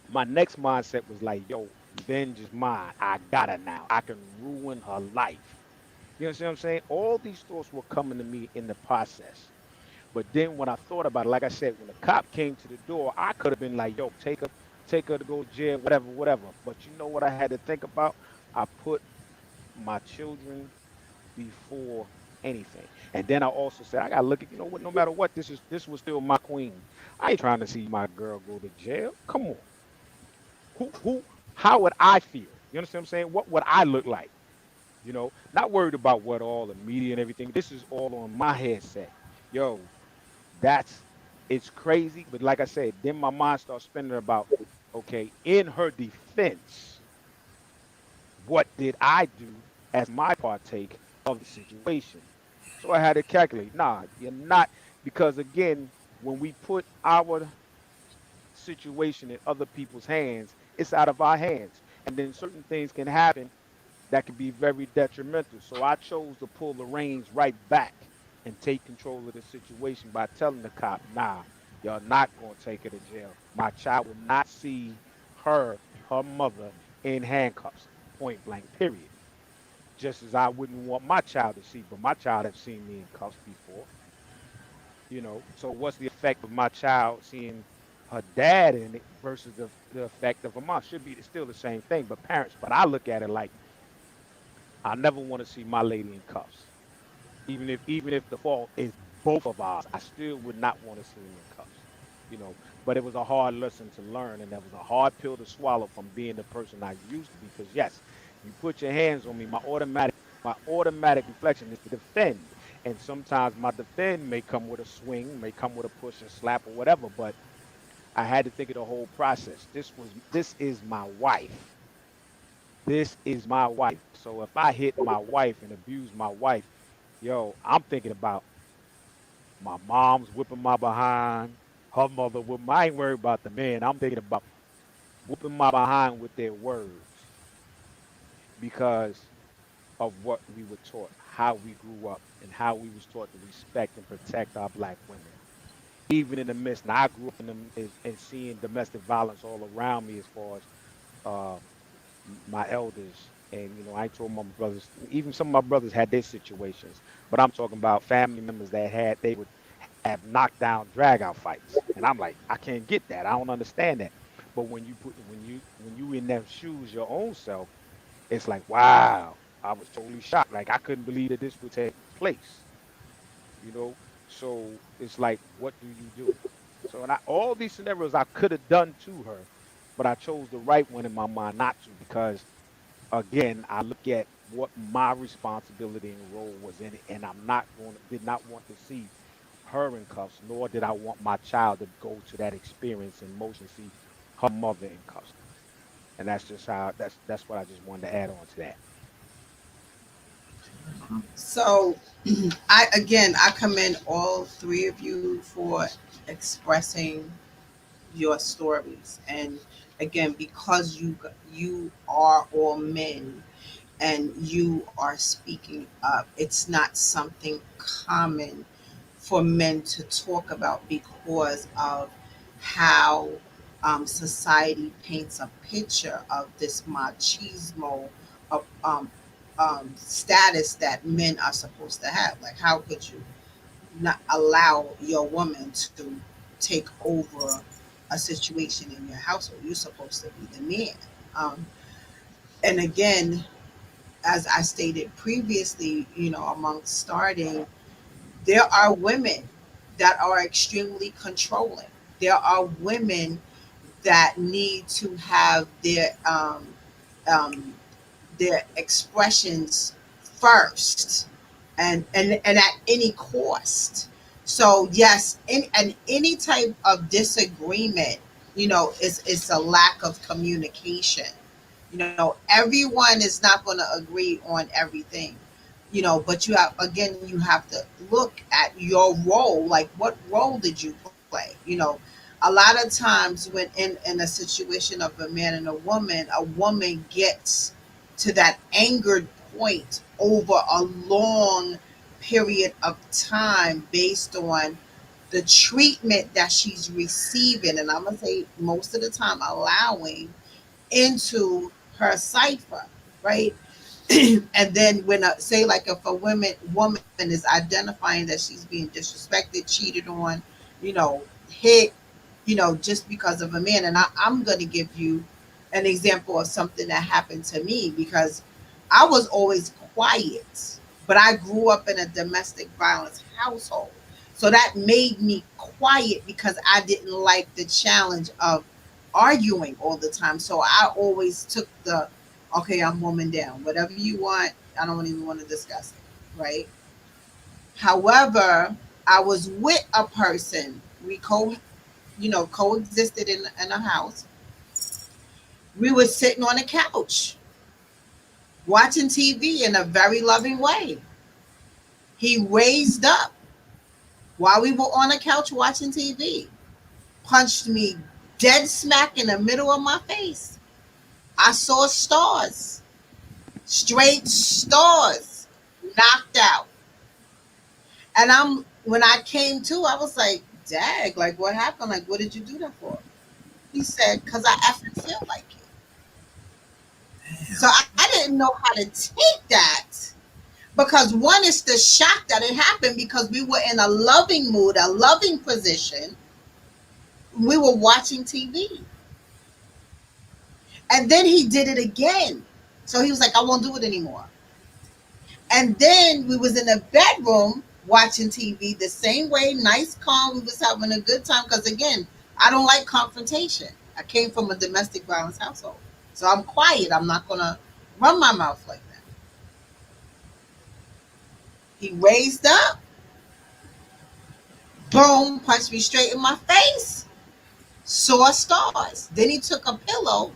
my next mindset was like, yo, revenge is mine. I got her now. I can ruin her life. You know what I'm saying? All these thoughts were coming to me in the process. But then when I thought about it, like I said, when the cop came to the door, I could have been like, yo, take her to go to jail, whatever, whatever. But you know what I had to think about? I put my children before anything. And then I also said, I gotta look at, you know what, no matter what, this was still my queen. I ain't trying to see my girl go to jail. Come on. Who how would I feel? You understand what I'm saying? What would I look like? Not worried about what all the media and everything. This is all on my headset. Yo, that's it's crazy. But like I said, then my mind starts spinning about, okay, in her defense, what did I do as my partake of the situation? So I had to calculate. Nah, you're not, because again, when we put our situation in other people's hands, it's out of our hands. And then certain things can happen that can be very detrimental. So I chose to pull the reins right back and take control of the situation by telling the cop, nah, you're not going to take her to jail. My child will not see her mother in handcuffs, point blank, period. Just as I wouldn't want my child to see, but my child has seen me in cuffs before. So what's the effect of my child seeing her dad in it versus the effect of a mom? Should be still the same thing, but parents. But I look at it like I never want to see my lady in cuffs. Even if the fault is both of ours, I still would not want to see him in cuffs. But it was a hard lesson to learn, and that was a hard pill to swallow from being the person I used to be. Because yes, you put your hands on me, my automatic reflection is to defend, and sometimes my defend may come with a swing, may come with a push and slap or whatever. But I had to think of the whole process. This is my wife. This is my wife. So if I hit my wife and abuse my wife, yo, I'm thinking about my mom's whipping my behind, her mother whipping. I ain't worried about the man. I'm thinking about whipping my behind with their words because of what we were taught, how we grew up, and how we was taught to respect and protect our black women. Even in the midst, now I grew up in and seeing domestic violence all around me as far as uh, my elders. And I told my brothers, even some of my brothers had their situations, but I'm talking about family members that they would have knockdown, drag out fights, and I'm like, I can't get that. I don't understand that. But when you in them shoes, your own self, it's like, wow, I was totally shocked. Like I couldn't believe that this would take place. you know. So it's like, what do you do? So all these scenarios I could have done to her, but I chose the right one in my mind not to because, again, I look at what my responsibility and role was in it, and did not want to see her in cuffs, nor did I want my child to go to that experience and motion see her mother in cuffs. And that's just how that's what I just wanted to add on to that. So I commend all three of you for expressing your stories. And again, because you are all men and you are speaking up, it's not something common for men to talk about because of how society paints a picture of this machismo of, status that men are supposed to have. Like, how could you not allow your woman to take over a situation in your household? You're supposed to be the man. And again, as I stated previously, amongst starting, there are women that are extremely controlling. There are women that need to have um, their expressions first, and at any cost. So yes, and any type of disagreement, is a lack of communication. Everyone is not going to agree on everything. But you have to look at your role. Like, what role did you play? A lot of times when in a situation of a man and a woman gets to that angered point over a long period of time based on the treatment that she's receiving, and I'm gonna say most of the time allowing into her cipher, right? And then when say, like, if a woman is identifying that she's being disrespected, cheated on, hit, just because of a man. And I'm going to give you an example of something that happened to me, because I was always quiet, but I grew up in a domestic violence household. So that made me quiet because I didn't like the challenge of arguing all the time. So I always took okay, I'm woman down. Whatever you want, I don't even want to discuss it, right? However, I was with a person. We coexisted in a house. We were sitting on a couch watching TV in a very loving way. He raised up while we were on a couch watching TV, punched me dead smack in the middle of my face. I saw stars, straight stars, knocked out. And when I came to, I was like, "Dag, like, what happened? Like, what did you do that for?" He said, "Cause I effing feel like it." So I didn't know how to take that, because one is the shock that it happened because we were in a loving mood, a loving position. We were watching TV, and then he did it again. So he was like, "I won't do it anymore." And then we was in a bedroom watching TV the same way, nice, calm. We was having a good time because, again, I don't like confrontation. I came from a domestic violence household, so I'm quiet. I'm not gonna run my mouth like that. He raised up, boom, punched me straight in my face. Saw stars. Then he took a pillow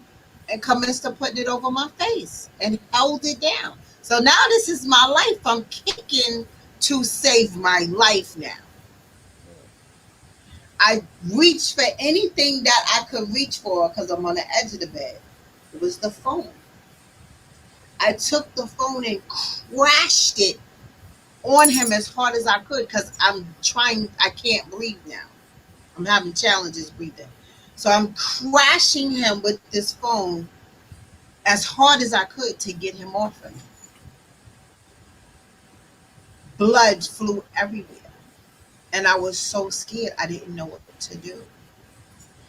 and commenced to putting it over my face and held it down. So now this is my life. I'm kicking to save my life now. Yeah. I reached for anything that I could reach for because I'm on the edge of the bed. It was the phone. I took the phone and crashed it on him as hard as I could because I can't breathe now. I'm having challenges breathing. So I'm crashing him with this phone as hard as I could to get him off of me. Blood flew everywhere. And I was so scared I didn't know what to do.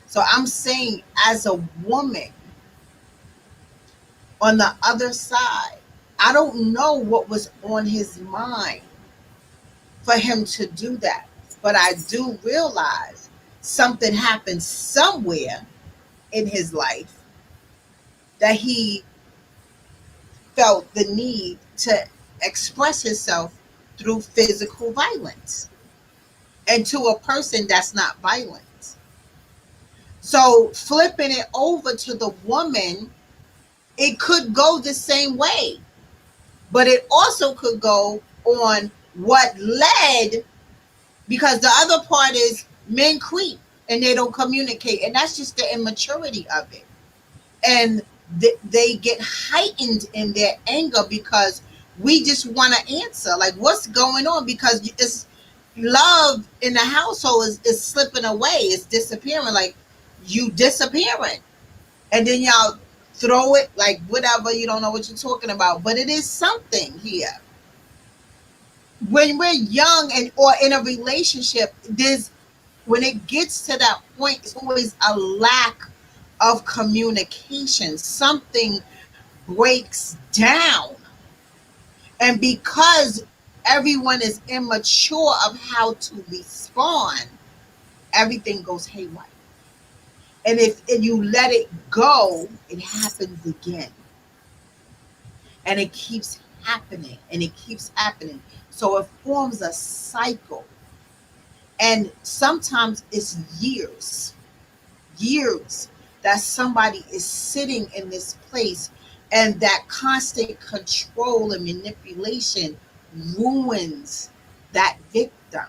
So I'm saying, as a woman on the other side, I don't know what was on his mind for him to do that. But I do realize something happened somewhere in his life that he felt the need to express himself through physical violence and to a person that's not violent. So flipping it over to the woman, it could go the same way, but it also could go on what led, because the other part is men creep and they don't communicate, and that's just the immaturity of it. And they get heightened in their anger because we just want to answer like what's going on, because it's love in the household is slipping away, it's disappearing, like you disappearing, and then y'all throw it like whatever, you don't know what you're talking about, but it is something here. When we're young and or in a relationship, there's when it gets to that point, it's always a lack of communication. Something breaks down. And because everyone is immature of how to respond, everything goes haywire. And if you let it go, it happens again. And it keeps happening and it keeps happening. So it forms a cycle. And sometimes it's years that somebody is sitting in this place, and that constant control and manipulation ruins that victim,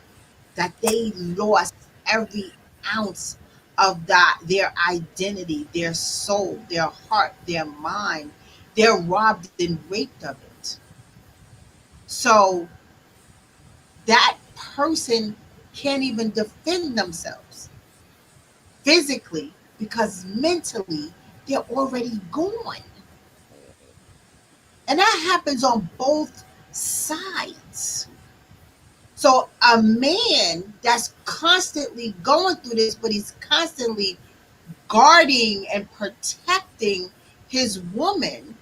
that they lost every ounce of their identity, their soul, their heart, their mind. They're robbed and raped of it. So that person can't even defend themselves physically because mentally they're already gone. And that happens on both sides. So a man that's constantly going through this, but he's constantly guarding and protecting his woman,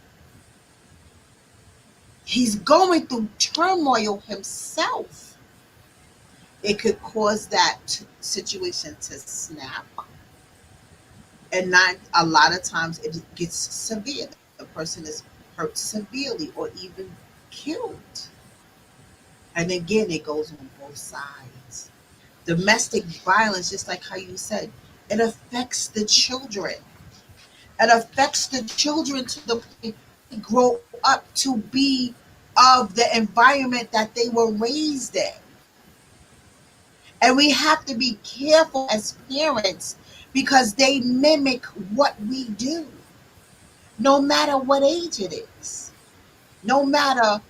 he's going through turmoil himself. It could cause that situation to snap. And not a lot of times it gets severe. The person is hurt severely or even killed. And again, it goes on both sides. Domestic violence, just like how you said, it affects the children. It affects the children to the point they grow up to be of the environment that they were raised in. And we have to be careful as parents because they mimic what we do, no matter what age it is, no matter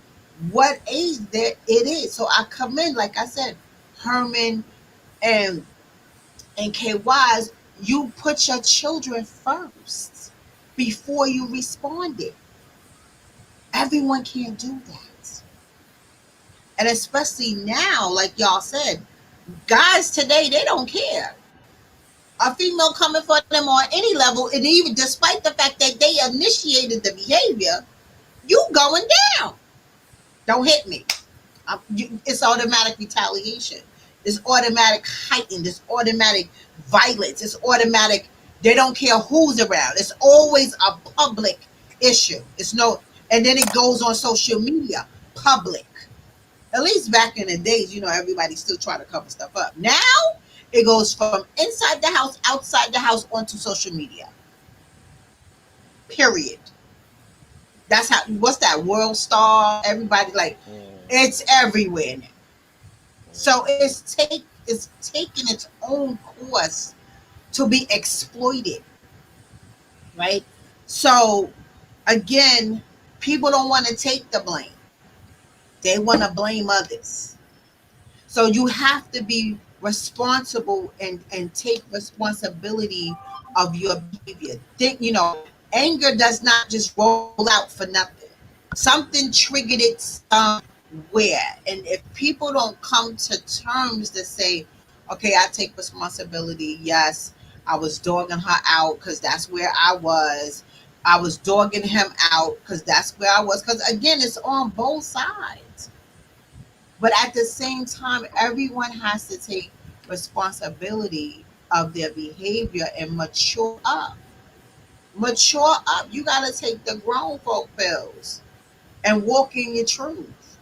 what age that it is. So I commend, like I said, Herman and Kay Wise, you put your children first before you responded. Everyone can't do that. And especially now, like y'all said, guys today, they don't care. A female coming for them on any level, and even despite the fact that they initiated the behavior, you going down. Don't hit me. It's automatic retaliation. It's automatic heightened. It's automatic violence. It's automatic. They don't care who's around. It's always a public issue. And then it goes on social media, public. At least back in the days, everybody still trying to cover stuff up. Now it goes from inside the house, outside the house, onto social media. Period. That's how. What's that? World Star. Everybody it's everywhere now. So it's taking its own course to be exploited, right? So again, people don't want to take the blame. They want to blame others. So you have to be responsible and take responsibility of your behavior. Think, anger does not just roll out for nothing. Something triggered it somewhere. And if people don't come to terms to say, okay, I take responsibility. Yes, I was dogging her out because that's where I was. I was dogging him out because that's where I was. Because again, it's on both sides. But at the same time, everyone has to take responsibility of their behavior and mature up. Mature up. You got to take the grown folk pills and walk in your truth.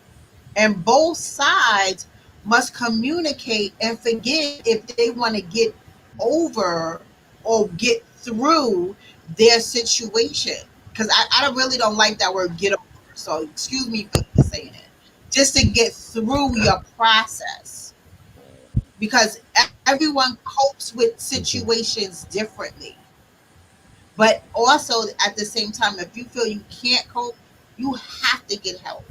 And both sides must communicate and forgive if they want to get over or get through their situation. Because I really don't like that word get over. So excuse me for saying it. Just to get through your process. Because everyone copes with situations differently. But also at the same time, if you feel you can't cope, you have to get help.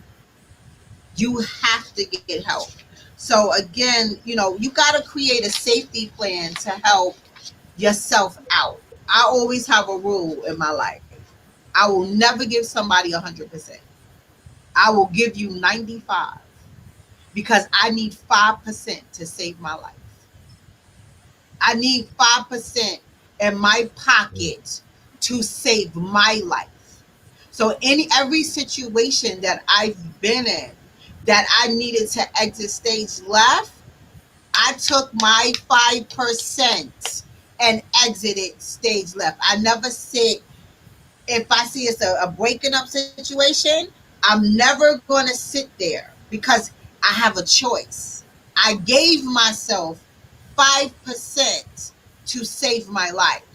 You have to get help. So again, you got to create a safety plan to help yourself out. I always have a rule in my life. I will never give somebody 100%. I will give you 95 because I need 5% to save my life. I need 5% in my pocket to save my life. So every situation that I've been in that I needed to exit stage left, I took my 5% and exited stage left. I never said, if I see it's a breaking up situation, I'm never going to sit there because I have a choice. I gave myself 5% to save my life.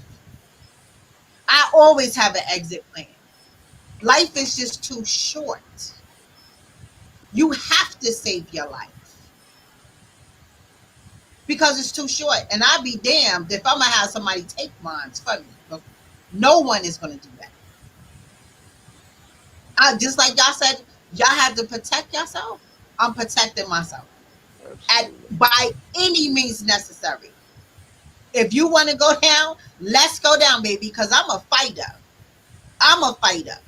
I always have an exit plan. Life is just too short. You have to save your life because it's too short. And I'd be damned if I'm going to have somebody take mine from me. No one is going to do that. Just like y'all said, y'all have to protect yourself. I'm protecting myself by any means necessary. If you want to go down, let's go down, baby, because I'm a fighter. I'm a fighter.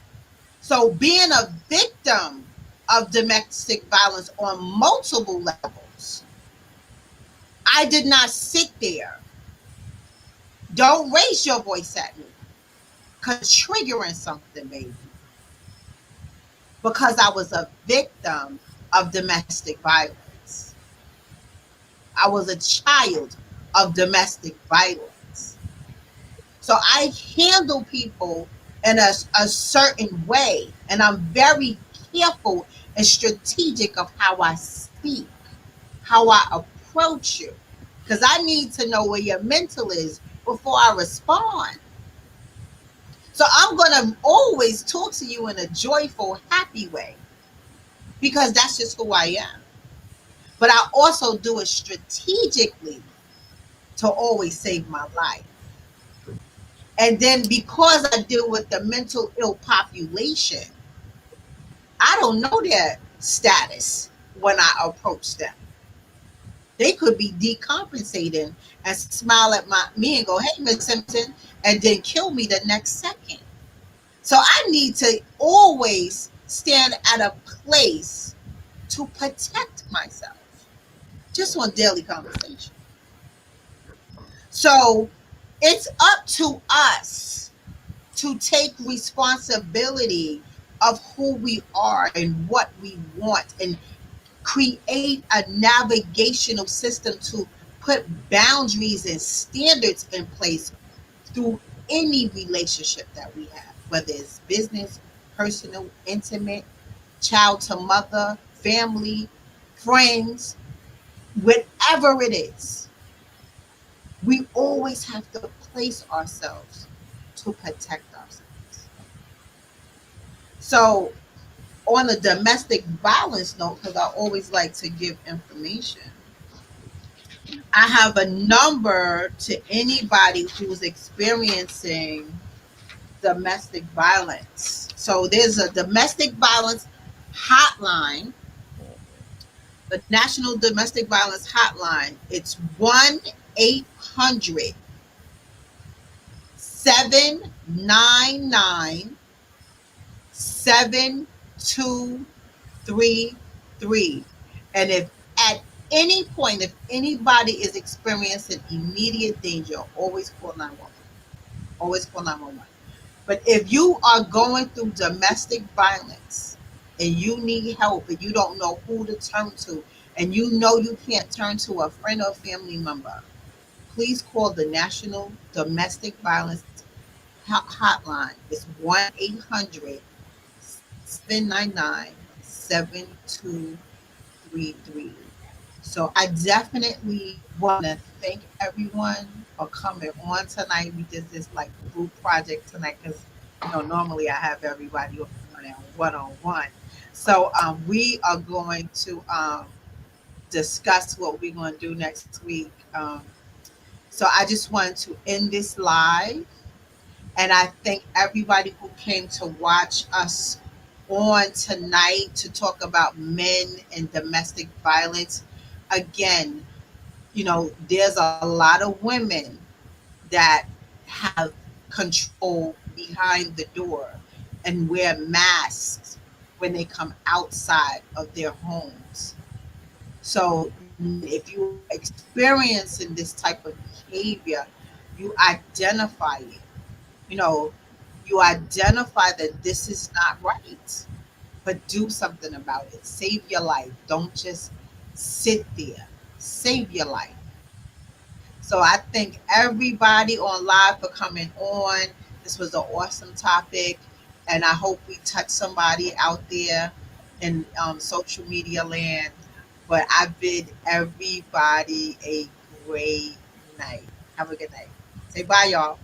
So being a victim of domestic violence on multiple levels, I did not sit there. Don't raise your voice at me because triggering something, baby. Because I was a victim of domestic violence. I was a child of domestic violence. So I handle people in a certain way, and I'm very careful and strategic of how I speak, how I approach you, because I need to know where your mental is before I respond. So I'm going to always talk to you in a joyful, happy way because that's just who I am. But I also do it strategically to always save my life. And then because I deal with the mental ill population, I don't know their status when I approach them. They could be decompensating and smile at me and go, hey, Miss Simpson, and then kill me the next second. So I need to always stand at a place to protect myself, just on daily conversation. So it's up to us to take responsibility of who we are and what we want and create a navigational system to put boundaries and standards in place through any relationship that we have, whether it's business, personal, intimate, child to mother, family, friends, whatever it is. We always have to place ourselves to protect ourselves. So on a domestic violence note, because I always like to give information, I have a number to anybody who's experiencing domestic violence. So there's a domestic violence hotline, the National Domestic Violence Hotline. It's 1-800 799 7233. And if at any point, if anybody is experiencing immediate danger, always call 911. Always call 911. But if you are going through domestic violence and you need help and you don't know who to turn to, and you know you can't turn to a friend or family member, please call the National Domestic Violence Hotline. It's 1-800 799 7233. So I definitely want to thank everyone for coming on tonight. We did this like group project tonight because normally I have everybody on one-on-one. So we are going to discuss what we're going to do next week. So I just wanted to end this live, and I thank everybody who came to watch us on tonight to talk about men and domestic violence. Again, there's a lot of women that have control behind the door and wear masks when they come outside of their homes. So if you're experiencing this type of behavior, you identify it. You identify that this is not right, but do something about it. Save your life. Don't just sit there. Save your life. So I thank everybody on live for coming on. This was an awesome topic, and I hope we touch somebody out there in social media land. But I bid everybody a great night. Have a good night. Say bye, y'all.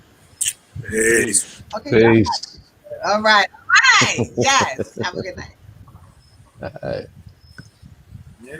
Peace. Okay, Peace. all right. All right. Yes. Have a good night. All right. Yeah.